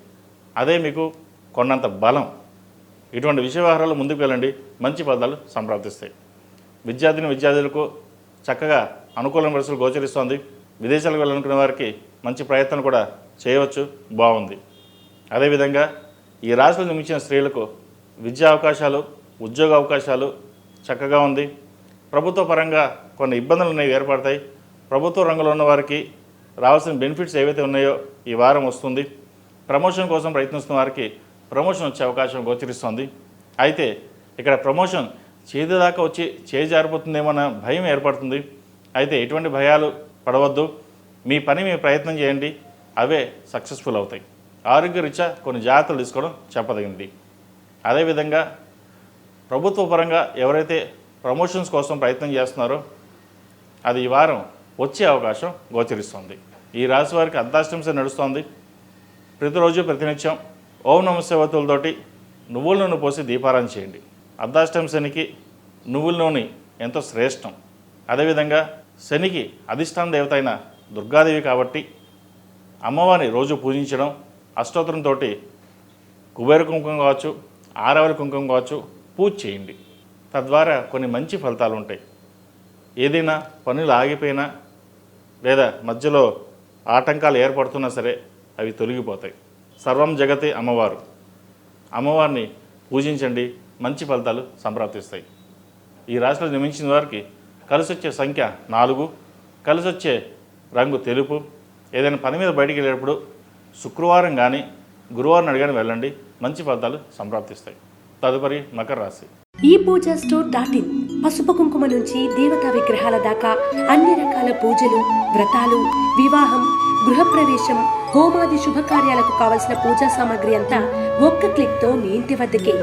S1: అదే మీకు కొన్నంత బలం. ఇటువంటి విషయ వ్యవహారాలు ముందుకు వెళ్ళండి, మంచి ఫలితాలు సంప్రాప్తిస్తాయి. విద్యార్థులకు చక్కగా అనుకూలమైన పరిస్థితులు గోచరిస్తోంది. విదేశాలకు వెళ్ళాలనుకునే వారికి మంచి ప్రయత్నం కూడా చేయవచ్చు, బాగుంది. అదేవిధంగా ఈ రాశిలో జన్మించిన స్త్రీలకు విద్యా అవకాశాలు, ఉద్యోగ అవకాశాలు చక్కగా ఉంది. ప్రభుత్వ పరంగా కొన్ని ఇబ్బందులు అనేవి ఏర్పడతాయి. ప్రభుత్వ రంగంలో ఉన్న వారికి రావాల్సిన బెనిఫిట్స్ ఏవైతే ఉన్నాయో ఈ వారం వస్తుంది. ప్రమోషన్ కోసం ప్రయత్నిస్తున్న వారికి ప్రమోషన్ వచ్చే అవకాశం గోచరిస్తుంది. అయితే ఇక్కడ ప్రమోషన్ చేతి దాకా వచ్చి చేజారిపోతుందేమన్న భయం ఏర్పడుతుంది. అయితే ఎటువంటి భయాలు పడవద్దు. మీ పని మీ ప్రయత్నం చేయండి, అవే సక్సెస్ఫుల్ అవుతాయి. ఆరోగ్యరీత్యా కొన్ని జాగ్రత్తలు తీసుకోవడం చెప్పదగింది. అదేవిధంగా ప్రభుత్వ పరంగా ఎవరైతే ప్రమోషన్స్ కోసం ప్రయత్నం చేస్తున్నారో అది ఈ వారం వచ్చే అవకాశం గోచరిస్తుంది. ఈ రాశి వారికి అర్ధాష్టమ శని నడుస్తోంది. ప్రతిరోజు ప్రతినిత్యం ఓం నమః శివాయతోటి నువ్వుల నూనె పోసి దీపారాధన చేయండి. అర్ధాష్టమ శనికి నువ్వుల నూనె ఎంతో శ్రేష్టం. అదేవిధంగా శనికి అధిష్టాన దేవత అయిన దుర్గాదేవి కాబట్టి అమ్మవారిని రోజు పూజించడం, అష్టోత్తరంతో కుబేర కుంకుమ కావచ్చు, ఆరవలి కుంకుమ కావచ్చు పూజ చేయండి. తద్వారా కొన్ని మంచి ఫలితాలు ఉంటాయి. ఏదైనా పనులు ఆగిపోయినా లేదా మధ్యలో ఆటంకాలు ఏర్పడుతున్నా సరే అవి తొలగిపోతాయి. సర్వం జగతి అమ్మవారు. అమ్మవారిని పూజించండి, మంచి ఫలితాలు సంప్రాప్తిస్తాయి. ఈ రాశిలో జన్మించిన వారికి కలిసి వచ్చే సంఖ్య 4, కలిసి వచ్చే రంగు తెలుపు. ఏదైనా పని మీద బయటికి వెళ్ళేటప్పుడు శుక్రవారం కానీ గురువారం అడిగాని వెళ్ళండి, మంచి ఫలితాలు సంప్రాప్తిస్తాయి. తదుపరి మకర రాశి.
S2: ఈ పూజా స్టోర్ .in పసుపు కుంకుమ నుంచి దేవతా విగ్రహాల దాకా అన్ని రకాల పూజలు, వ్రతాలు, వివాహం, గృహప్రవేశం, హోమాది శుభకార్యాలకు కావలసిన పూజా సామాగ్రి అంతా ఒక్క క్లిక్తో మీ ఇంటి వద్దకే.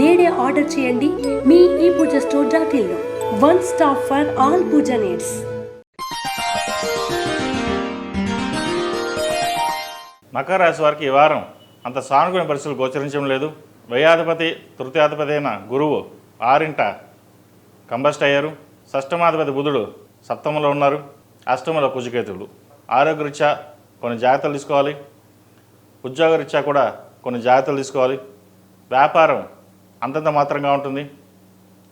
S2: నేడే ఆర్డర్ చేయండి మీ ఈ పూజా స్టోర్ .in లో. One stop for all puja needs.
S1: మకర రాశి వారికి ఈ వారం అంత సానుకూల పరిస్థితులు గోచరించడం లేదు. వ్యయాధిపతి తృతీయాధిపతి అయిన గురువు 6ంట కంబస్ట్ అయ్యారు. షష్టమాధిపతి బుధుడు సప్తమంలో ఉన్నారు. అష్టమంలో కుజకేతువులు. ఆరోగ్యరీత్యా కొన్ని జాగ్రత్తలు తీసుకోవాలి. ఉద్యోగరీత్యా కూడా కొన్ని జాగ్రత్తలు తీసుకోవాలి. వ్యాపారం అంతంత మాత్రంగా ఉంటుంది.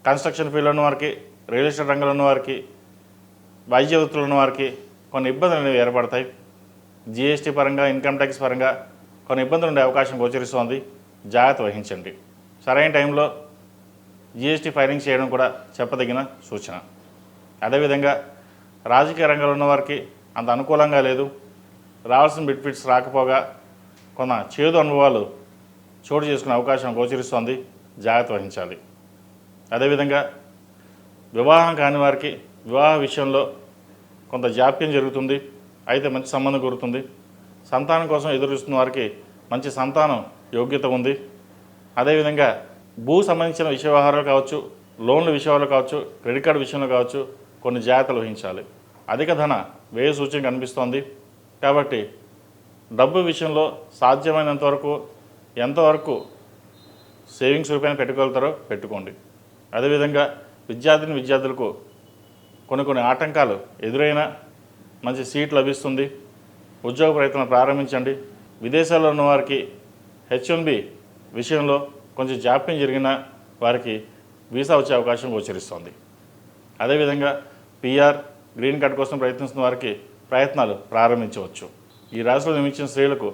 S1: కన్స్ట్రక్షన్ ఫీల్డ్లో ఉన్న వారికి, రియల్ ఎస్టేట్ రంగంలో ఉన్న వారికి, వైద్య వృత్తులు ఉన్న వారికి కొన్ని ఇబ్బందులు అనేవి ఏర్పడతాయి. జిఎస్టీ పరంగా, ఇన్కమ్ ట్యాక్స్ పరంగా కొన్ని ఇబ్బందులు ఉండే అవకాశం గోచరిస్తోంది. జాగ్రత్త వహించండి. సరైన టైంలో జిఎస్టీ ఫైలింగ్ చేయడం కూడా చెప్పదగిన సూచన. అదేవిధంగా రాజకీయ రంగంలో ఉన్నవారికి అంత అనుకూలంగా లేదు. రావాల్సిన బెనిఫిట్స్ రాకపోగా కొన్న చేదు అనుభవాలు చోటు చేసుకునే అవకాశం గోచరిస్తోంది. జాగ్రత్త వహించాలి. అదేవిధంగా వివాహం కాని వారికి వివాహ విషయంలో కొంత జాప్యం జరుగుతుంది. అయితే మంచి సంబంధం కుదురుతుంది. సంతానం కోసం ఎదురు చూస్తున్న వారికి మంచి సంతానం యోగ్యత ఉంది. అదేవిధంగా భూ సంబంధించిన విషయ వ్యవహారాలు కావచ్చు, లోన్ల విషయాలు కావచ్చు, క్రెడిట్ కార్డు విషయంలో కావచ్చు కొన్ని జాగ్రత్తలు వహించాలి. అధిక ధన వ్యయ సూచన కనిపిస్తోంది. కాబట్టి డబ్బు విషయంలో సాధ్యమైనంత వరకు ఎంతవరకు సేవింగ్స్ రూపాయలు పెట్టుకోగలుగుతారో పెట్టుకోండి. అదేవిధంగా విద్యార్థులకు కొన్ని ఆటంకాలు ఎదురైనా మంచి సీట్ లభిస్తుంది. ఉద్యోగ ప్రయత్నం ప్రారంభించండి. విదేశాల్లో ఉన్న వారికి H1B విషయంలో కొంచెం జాప్యం జరిగిన వారికి వీసా వచ్చే అవకాశం గోచరిస్తోంది. అదేవిధంగా PR, గ్రీన్ కార్డ్ కోసం ప్రయత్నిస్తున్న వారికి ప్రయత్నాలు ప్రారంభించవచ్చు. ఈ రాశిలో జన్మించిన స్త్రీలకు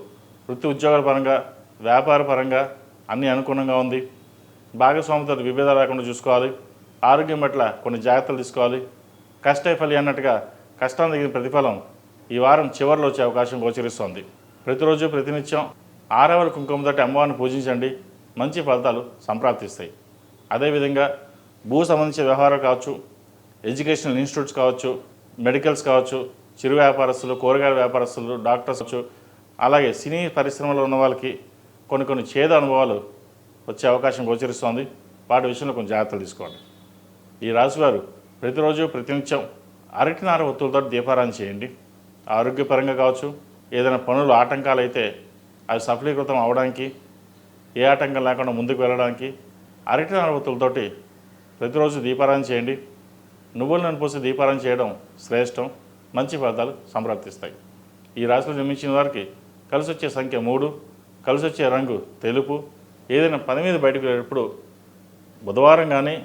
S1: వృత్తి ఉద్యోగాల పరంగా, వ్యాపార పరంగా అన్నీ అనుకూలంగా ఉంది. భాగస్వామితో విభేదాలు లేకుండా చూసుకోవాలి. ఆరోగ్యం పట్ల కొన్ని జాగ్రత్తలు తీసుకోవాలి. కష్టే ఫలి అన్నట్టుగా కష్టానికి తగిన ప్రతిఫలం ఈ వారం చివరిలో వచ్చే అవకాశం గోచరిస్తోంది. ప్రతిరోజు ప్రతినిత్యం ఆరవలి కుంకుమతోటి అమ్మవారిని పూజించండి, మంచి ఫలితాలు సంప్రాప్తిస్తాయి. అదేవిధంగా భూ సంబంధించిన వ్యవహారాలు కావచ్చు, ఎడ్యుకేషనల్ ఇన్స్టిట్యూట్స్ కావచ్చు, మెడికల్స్ కావచ్చు, చిరు వ్యాపారస్తులు, కూరగాయల వ్యాపారస్తులు, డాక్టర్స్ కావచ్చు, అలాగే సినీ పరిశ్రమలో ఉన్న వాళ్ళకి కొన్ని చేదు అనుభవాలు వచ్చే అవకాశం గోచరిస్తోంది. వాటి విషయంలో కొంచెం జాగ్రత్తలు తీసుకోండి. ఈ రాశివారు ప్రతిరోజు ప్రతినిత్యం అరటినార ఒత్తులతో దీపారాధన చేయండి. ఆరోగ్యపరంగా కావచ్చు, ఏదైనా పనులు ఆటంకాలు అయితే అవి సఫలీకృతం అవడానికి, ఏ ఆటంకం లేకుండా ముందుకు వెళ్ళడానికి అరటినార ఒత్తులతోటి ప్రతిరోజు దీపారాధన చేయండి. నువ్వుల నూనె పోసి దీపారాధన చేయడం శ్రేష్టం. మంచి ఫలితాలు సంప్రాప్తిస్తాయి. ఈ రాశిలో జన్మించిన వారికి కలిసి వచ్చే సంఖ్య 3, కలిసి వచ్చే రంగు తెలుపు. ఏదైనా పని మీద బయటకు వెళ్ళేటప్పుడు బుధవారం కానీ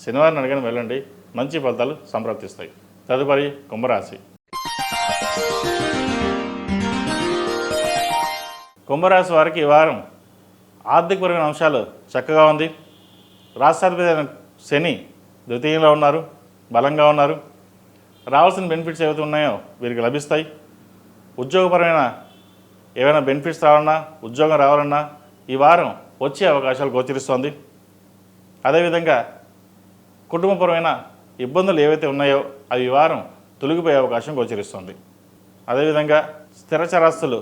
S1: శనివారం అడిగాని వెళ్ళండి, మంచి ఫలితాలు సంప్రాప్తిస్తాయి. తదుపరి కుంభరాశి. కుంభరాశి వారికి ఈ వారం ఆర్థికపరమైన అంశాలు చక్కగా ఉంది. రాష్ట్రాధిపతి అయిన శని ద్వితీయంలో ఉన్నారు, బలంగా ఉన్నారు. రావాల్సిన బెనిఫిట్స్ ఏవైతే ఉన్నాయో వీరికి లభిస్తాయి. ఉద్యోగపరమైన ఏవైనా బెనిఫిట్స్ రావాలన్నా, ఉద్యోగం రావాలన్నా ఈ వారం వచ్చే అవకాశాలు గోచరిస్తోంది. అదేవిధంగా కుటుంబపరమైన ఇబ్బందులు ఏవైతే ఉన్నాయో అవి ఈ వారం తొలగిపోయే అవకాశం గోచరిస్తుంది. అదేవిధంగా స్థిరచరాస్తులు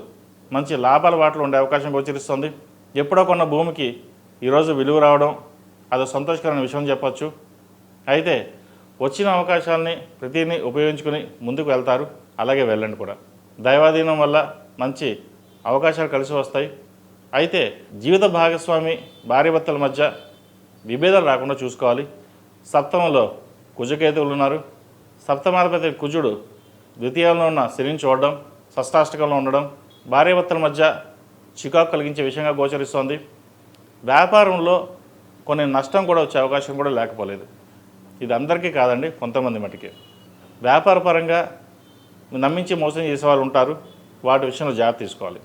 S1: మంచి లాభాల బాటలో ఉండే అవకాశం గోచరిస్తుంది. ఎప్పుడో కొన్న భూమికి ఈరోజు విలువ రావడం అది సంతోషకరమైన విషయం చెప్పచ్చు. అయితే వచ్చిన అవకాశాలని ప్రతిని ఉపయోగించుకుని ముందుకు వెళ్తారు. అలాగే వెళ్ళండి కూడా. దైవాధీనం వల్ల మంచి అవకాశాలు కలిసి వస్తాయి. అయితే జీవిత భాగస్వామి భార్యాభర్తల మధ్య విభేదాలు రాకుండా చూసుకోవాలి. సప్తమంలో కుజకేతువులు ఉన్నారు. సప్తమాధిపతి కుజుడు ద్వితీయంలో ఉన్న శనిని చూడడం, షష్టాష్టకంలో ఉండడం భార్యాభర్తల మధ్య చికాకు కలిగించే విషయంగా గోచరిస్తోంది. వ్యాపారంలో కొన్ని నష్టం కూడా వచ్చే అవకాశం కూడా లేకపోలేదు. ఇది అందరికీ కాదండి, కొంతమంది మటుకే. వ్యాపార పరంగా నమ్మించి మోసం చేసే వాళ్ళు ఉంటారు. వాటి విషయంలో జాగ్రత్త తీసుకోవాలి.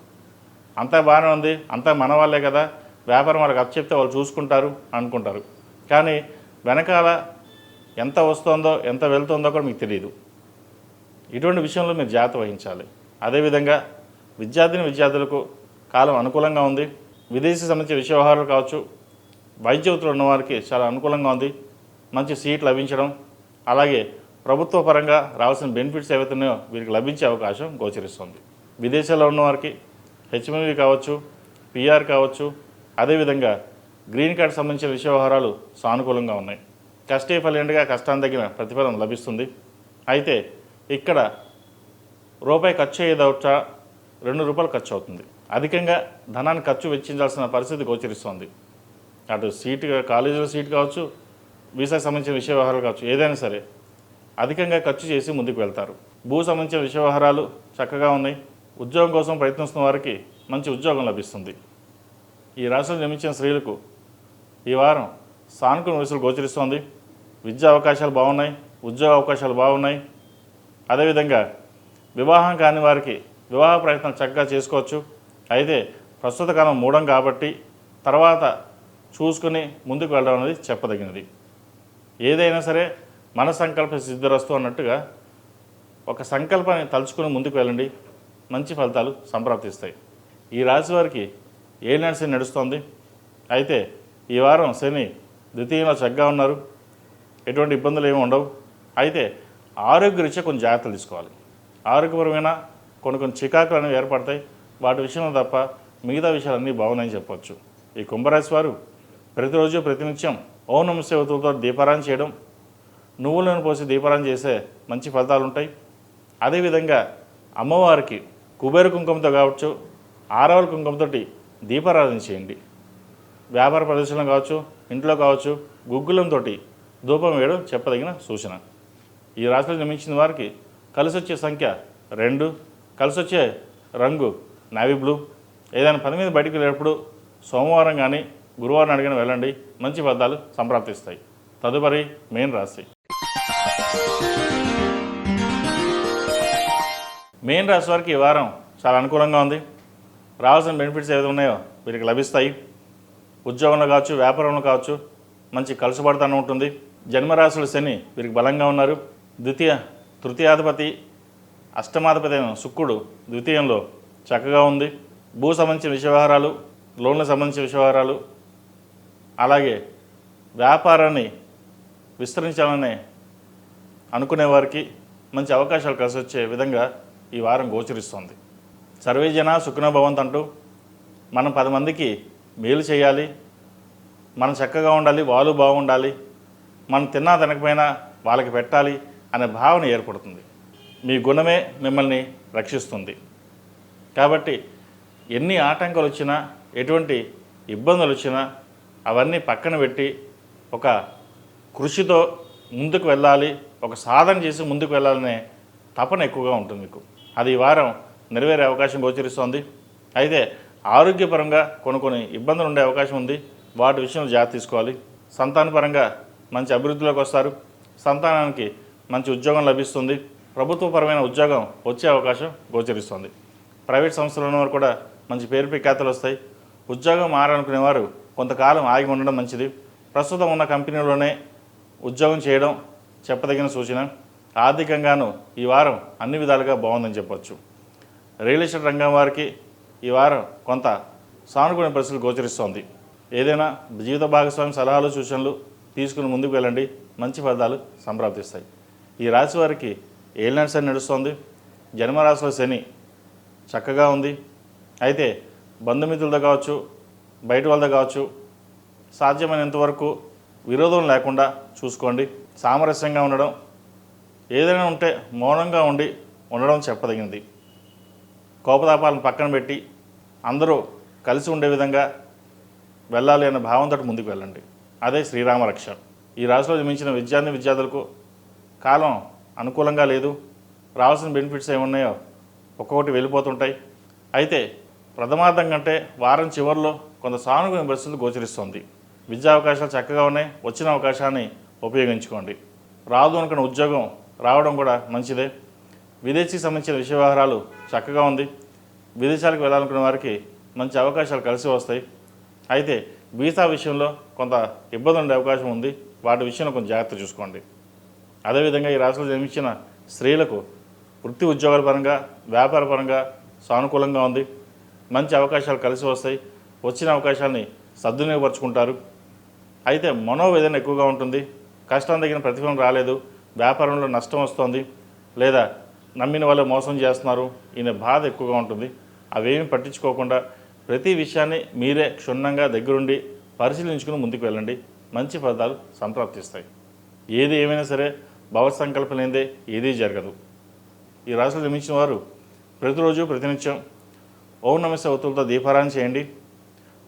S1: అంతా బాగానే ఉంది, అంతా మన వాళ్ళే కదా, వ్యాపారం వాళ్ళకి అప్పచెప్తే వాళ్ళు చూసుకుంటారు అనుకుంటారు. కానీ వెనకాల ఎంత వస్తుందో ఎంత వెళ్తుందో కూడా మీకు తెలియదు. ఇటువంటి విషయంలో మీరు జాగ్రత్త వహించాలి. అదేవిధంగా విద్యార్థులకు కాలం అనుకూలంగా ఉంది. విదేశీ సంబంధించిన విషయ వ్యవహారాలు కావచ్చు, వైద్య వృత్తిలో ఉన్నవారికి చాలా అనుకూలంగా ఉంది. మంచి సీట్ లభించడం, అలాగే ప్రభుత్వ పరంగా రావాల్సిన బెనిఫిట్స్ ఏవైతున్నాయో వీరికి లభించే అవకాశం గోచరిస్తుంది. విదేశాల్లో ఉన్నవారికి హెచ్ఎంవి కావచ్చు, పిఆర్ కావచ్చు, అదేవిధంగా గ్రీన్ కార్డ్ సంబంధించిన విషయ వ్యవహారాలు సానుకూలంగా ఉన్నాయి. కష్టే ఫలిండగా కష్టాన్ని తగిన ప్రతిఫలం లభిస్తుంది. అయితే ఇక్కడ రూపాయి ఖర్చు అయ్యేదవుట 2 రూపాయలు ఖర్చు అవుతుంది. అధికంగా ధనాన్ని ఖర్చు వెచ్చించాల్సిన పరిస్థితి గోచరిస్తుంది. అటు సీటు, కాలేజీలో సీట్ కావచ్చు, వీసాకు సంబంధించిన విషయ వ్యవహారాలు కావచ్చు, ఏదైనా సరే అధికంగా ఖర్చు చేసి ముందుకు వెళ్తారు. భూ సంబంధించిన విషయ వ్యవహారాలు చక్కగా ఉన్నాయి. ఉద్యోగం కోసం ప్రయత్నిస్తున్న వారికి మంచి ఉద్యోగం లభిస్తుంది. ఈ రాశిలో జన్మించిన స్త్రీలకు ఈ వారం సానుకూల వయసులు గోచరిస్తోంది. విద్యా అవకాశాలు బాగున్నాయి, ఉద్యోగ అవకాశాలు బాగున్నాయి. అదేవిధంగా వివాహం కాని వారికి వివాహ ప్రయత్నాలు చక్కగా చేసుకోవచ్చు. అయితే ప్రస్తుత కాలం మూఢం కాబట్టి తర్వాత చూసుకుని ముందుకు వెళ్ళడం అనేది చెప్పదగినది. ఏదైనా సరే మన సంకల్ప సిద్ధిరస్తు అన్నట్టుగా ఒక సంకల్పాన్ని తలుచుకుని ముందుకు వెళ్ళండి, మంచి ఫలితాలు సంప్రాప్తిస్తాయి. ఈ రాశి వారికి ఏలినాటి శని నడుస్తోంది. అయితే ఈ వారం శని ద్వితీయంలో చక్కగా ఉన్నారు, ఎటువంటి ఇబ్బందులు ఏమి ఉండవు. అయితే ఆరోగ్యరీత్యా కొంచెం జాగ్రత్తలు తీసుకోవాలి. ఆరోగ్యపరమైన కొన్ని చికాకులు అనేవి ఏర్పడతాయి. వాటి విషయంలో తప్ప మిగతా విషయాలన్నీ బాగున్నాయని చెప్పవచ్చు. ఈ కుంభరాశి వారు ప్రతిరోజు ప్రతినిత్యం ఓం నమః శివాయతో దీపారాధన చేయడం, నువ్వుల నూనె పోసి దీపారాధన చేసే మంచి ఫలితాలు ఉంటాయి. అదేవిధంగా అమ్మవారికి కుబేర కుంకుమతో కావచ్చు, ఆరవల కుంకుమతో దీపారాధన చేయండి. వ్యాపార ప్రదేశంలో కావచ్చు, ఇంట్లో కావచ్చు, గుగ్గులంతో ధూపం వేయడం చెప్పదగిన సూచన. ఈ రాశిలో జన్మించిన వారికి కలిసి వచ్చే సంఖ్య 2, కలిసి వచ్చే రంగు నావీ బ్లూ. ఏదైనా పని మీద బయటికి వెళ్ళేటప్పుడు సోమవారం కానీ గురువారం అడిగిన వెళ్ళండి, మంచి ఫలితాలు సంప్రాప్తిస్తాయి. తదుపరి మీన రాశి. మీన రాశి వారికి ఈ వారం చాలా అనుకూలంగా ఉంది. రావాల్సిన బెనిఫిట్స్ ఏదైతే ఉన్నాయో వీరికి లభిస్తాయి. ఉద్యోగంలో కావచ్చు, వ్యాపారంలో కావచ్చు మంచి కలుసుబడతానే ఉంటుంది. జన్మరాశులు శని వీరికి బలంగా ఉన్నారు. తృతీయాధిపతి అష్టమాధిపతి అయిన శుక్రుడు ద్వితీయంలో చక్కగా ఉంది. భూ సంబంధించిన విషయ వ్యవహారాలు, లోన్లకు సంబంధించిన విషయ వ్యవహారాలు, అలాగే వ్యాపారాన్ని విస్తరించాలని అనుకునే వారికి మంచి అవకాశాలు కలిసి వచ్చే విధంగా ఈ వారం గోచరిస్తుంది. సర్వే జన సుఖినో భవంతు అంటూ మనం 10 మందికి మేలు చేయాలి, మనం చక్కగా ఉండాలి, వాళ్ళు బాగుండాలి, మనం తిన్నా తినకపోయినా వాళ్ళకి పెట్టాలి అనే భావన ఏర్పడుతుంది. మీ గుణమే మిమ్మల్ని రక్షిస్తుంది. కాబట్టి ఎన్ని ఆటంకాలు వచ్చినా, ఎటువంటి ఇబ్బందులు వచ్చినా అవన్నీ పక్కన పెట్టి ఒక కృషితో ముందుకు వెళ్ళాలి, ఒక సాధన చేసి ముందుకు వెళ్ళాలనే తపన ఎక్కువగా ఉంటుంది మీకు. అది ఈ వారం నెరవేరే అవకాశం గోచరిస్తోంది. అయితే ఆరోగ్యపరంగా కొన్ని ఇబ్బందులు ఉండే అవకాశం ఉంది. వాటి విషయంలో జాగ్రత్త తీసుకోవాలి. సంతానపరంగా మంచి అభివృద్ధిలోకి వస్తారు. సంతానానికి మంచి ఉద్యోగం లభిస్తుంది. ప్రభుత్వపరమైన ఉద్యోగం వచ్చే అవకాశం గోచరిస్తుంది. ప్రైవేట్ సంస్థలు ఉన్నవారు కూడా మంచి పేరు ప్రఖ్యాతలు వస్తాయి. ఉద్యోగం మారాలనుకునేవారు కొంతకాలం ఆగి ఉండడం మంచిది. ప్రస్తుతం ఉన్న కంపెనీలోనే ఉద్యోగం చేయడం చెప్పదగిన సూచన. ఆర్థికంగాను ఈ వారం అన్ని విధాలుగా బాగుందని చెప్పవచ్చు. రియల్ ఎస్టేట్ రంగం వారికి ఈ వారం కొంత సానుకూల పరిస్థితులు గోచరిస్తోంది. ఏదైనా జీవిత భాగస్వామి సలహాలు, సూచనలు తీసుకుని ముందుకు వెళ్ళండి, మంచి ఫలితాలు సంప్రాప్తిస్తాయి. ఈ రాశి వారికి ఏలినాటి శని నడుస్తోంది. జన్మరాశిలో శని చక్కగా ఉంది. అయితే బంధుమిత్రులతో కావచ్చు, బయట వాళ్ళతో కావచ్చు, సాధ్యమైనంత వరకు విరోధం లేకుండా చూసుకోండి. సామరస్యంగా ఉండడం, ఏదైనా ఉంటే మౌనంగా ఉండడం చెప్పదగినది. కోపతాపాలను పక్కన పెట్టి అందరూ కలిసి ఉండే విధంగా వెళ్ళాలి అనే భావంతో ముందుకు వెళ్ళండి. అదే శ్రీరామ రక్ష. ఈ రాశిలో జన్మించిన విద్యార్థులకు కాలం అనుకూలంగా లేదు. రావాల్సిన బెనిఫిట్స్ ఏమున్నాయో ఒక్కొక్కటి వెళ్ళిపోతుంటాయి. అయితే ప్రథమార్థం కంటే వారం చివరిలో కొంత సానుకూల పరిస్థితులు గోచరిస్తుంది. విద్యా అవకాశాలు చక్కగా ఉన్నాయి. వచ్చిన అవకాశాన్ని ఉపయోగించుకోండి. రాదు అనుకున్న ఉద్యోగం రావడం కూడా మంచిదే. విదేశీకి సంబంధించిన విషయ వ్యవహారాలు చక్కగా ఉంది. విదేశాలకు వెళ్ళాలనుకున్న వారికి మంచి అవకాశాలు కలిసి వస్తాయి. అయితే వీసా విషయంలో కొంత ఇబ్బంది ఉండే అవకాశం ఉంది. వాటి విషయంలో కొంచెం జాగ్రత్త చూసుకోండి. అదేవిధంగా ఈ రాశిలో జన్మించిన స్త్రీలకు వృత్తి ఉద్యోగాల పరంగా, వ్యాపార పరంగా సానుకూలంగా ఉంది. మంచి అవకాశాలు కలిసి వస్తాయి. వచ్చిన అవకాశాలని సద్వినియోగపరుచుకుంటారు. అయితే మనోవేదన ఎక్కువగా ఉంటుంది. కష్టం తగిన ప్రతిఫలం రాలేదు, వ్యాపారంలో నష్టం వస్తుంది, లేదా నమ్మిన వాళ్ళు మోసం చేస్తున్నారు, ఈయన బాధ ఎక్కువగా ఉంటుంది. అవేమీ పట్టించుకోకుండా ప్రతి విషయాన్ని మీరే క్షుణ్ణంగా దగ్గరుండి పరిశీలించుకుని ముందుకు వెళ్ళండి. మంచి ఫలితాలు సంప్రాప్తిస్తాయి. ఏది ఏమైనా సరే భగవత్ సంకల్పం లేనిదే ఏదీ జరగదు. ఈ రాశిలో జన్మించిన వారు ప్రతిరోజు ప్రతినిత్యం ఓం నమస్తే ఒత్తులతో దీపారాయణ చేయండి.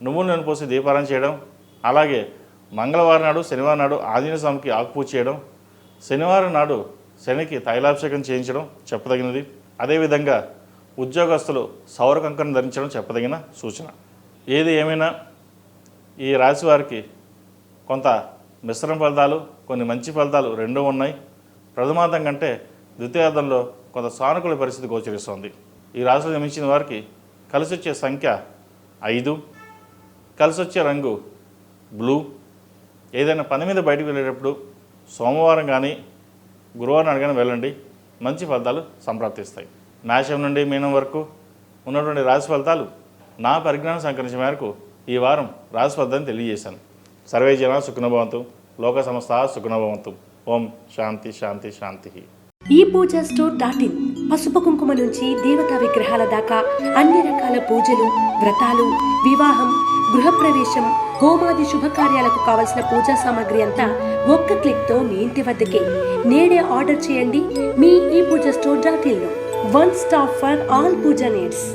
S1: నువ్వుల నూనె పోసి దీపారాయణ చేయడం, అలాగే మంగళవారం నాడు, శనివారం నాడు ఆంజనేయ స్వామికి ఆకుపూజ చేయడం, శనివారం నాడు శనికి తైలాభిషేకం చేయించడం చెప్పదగినది. అదేవిధంగా ఉద్యోగస్తులు సౌర కంకణం ధరించడం చెప్పదగిన సూచన. ఏది ఏమైనా ఈ రాశి వారికి కొంత మిశ్రమ ఫలితాలు, కొన్ని మంచి ఫలితాలు రెండూ ఉన్నాయి. ప్రథమార్థం కంటే ద్వితీయార్థంలో కొంత సానుకూల పరిస్థితి గోచరిస్తోంది. ఈ రాశిలో జన్మించిన వారికి కలిసి వచ్చే సంఖ్య 5, కలిసి వచ్చే రంగు బ్లూ. ఏదైనా పని మీద బయటకు వెళ్ళేటప్పుడు సోమవారం కానీ గురువారం కానీ వెళ్ళండి. మంచి ఫలితాలు సంప్రాప్తిస్తాయి. మేషం నుండి మీనం వరకు ఉన్నటువంటి రాశి ఫలితాలు నా పరిజ్ఞానం సంకరించిన మేరకు ఈ వారం రాశి ఫలితాన్ని తెలియజేశాను. సర్వే జన సుఖినో భవంతు, లోక సమస్త సుఖినో భవంతు. ఓం శాంతి శాంతి శాంతి.
S2: ఈ పూజా స్టోర్ .in పసుపు కుంకుమ నుంచి దేవతా విగ్రహాల దాకా అన్ని రకాల పూజలు, వ్రతాలు, వివాహం, గృహప్రవేశం, హోమాది శుభకార్యాలకు కావలసిన పూజా సామాగ్రి అంతా ఒక్క క్లిక్తో మీ ఇంటి వద్దకే. నేడే ఆర్డర్ చేయండి మీ ఈ పూజా స్టోర్ .in లో. One stop for all puja needs.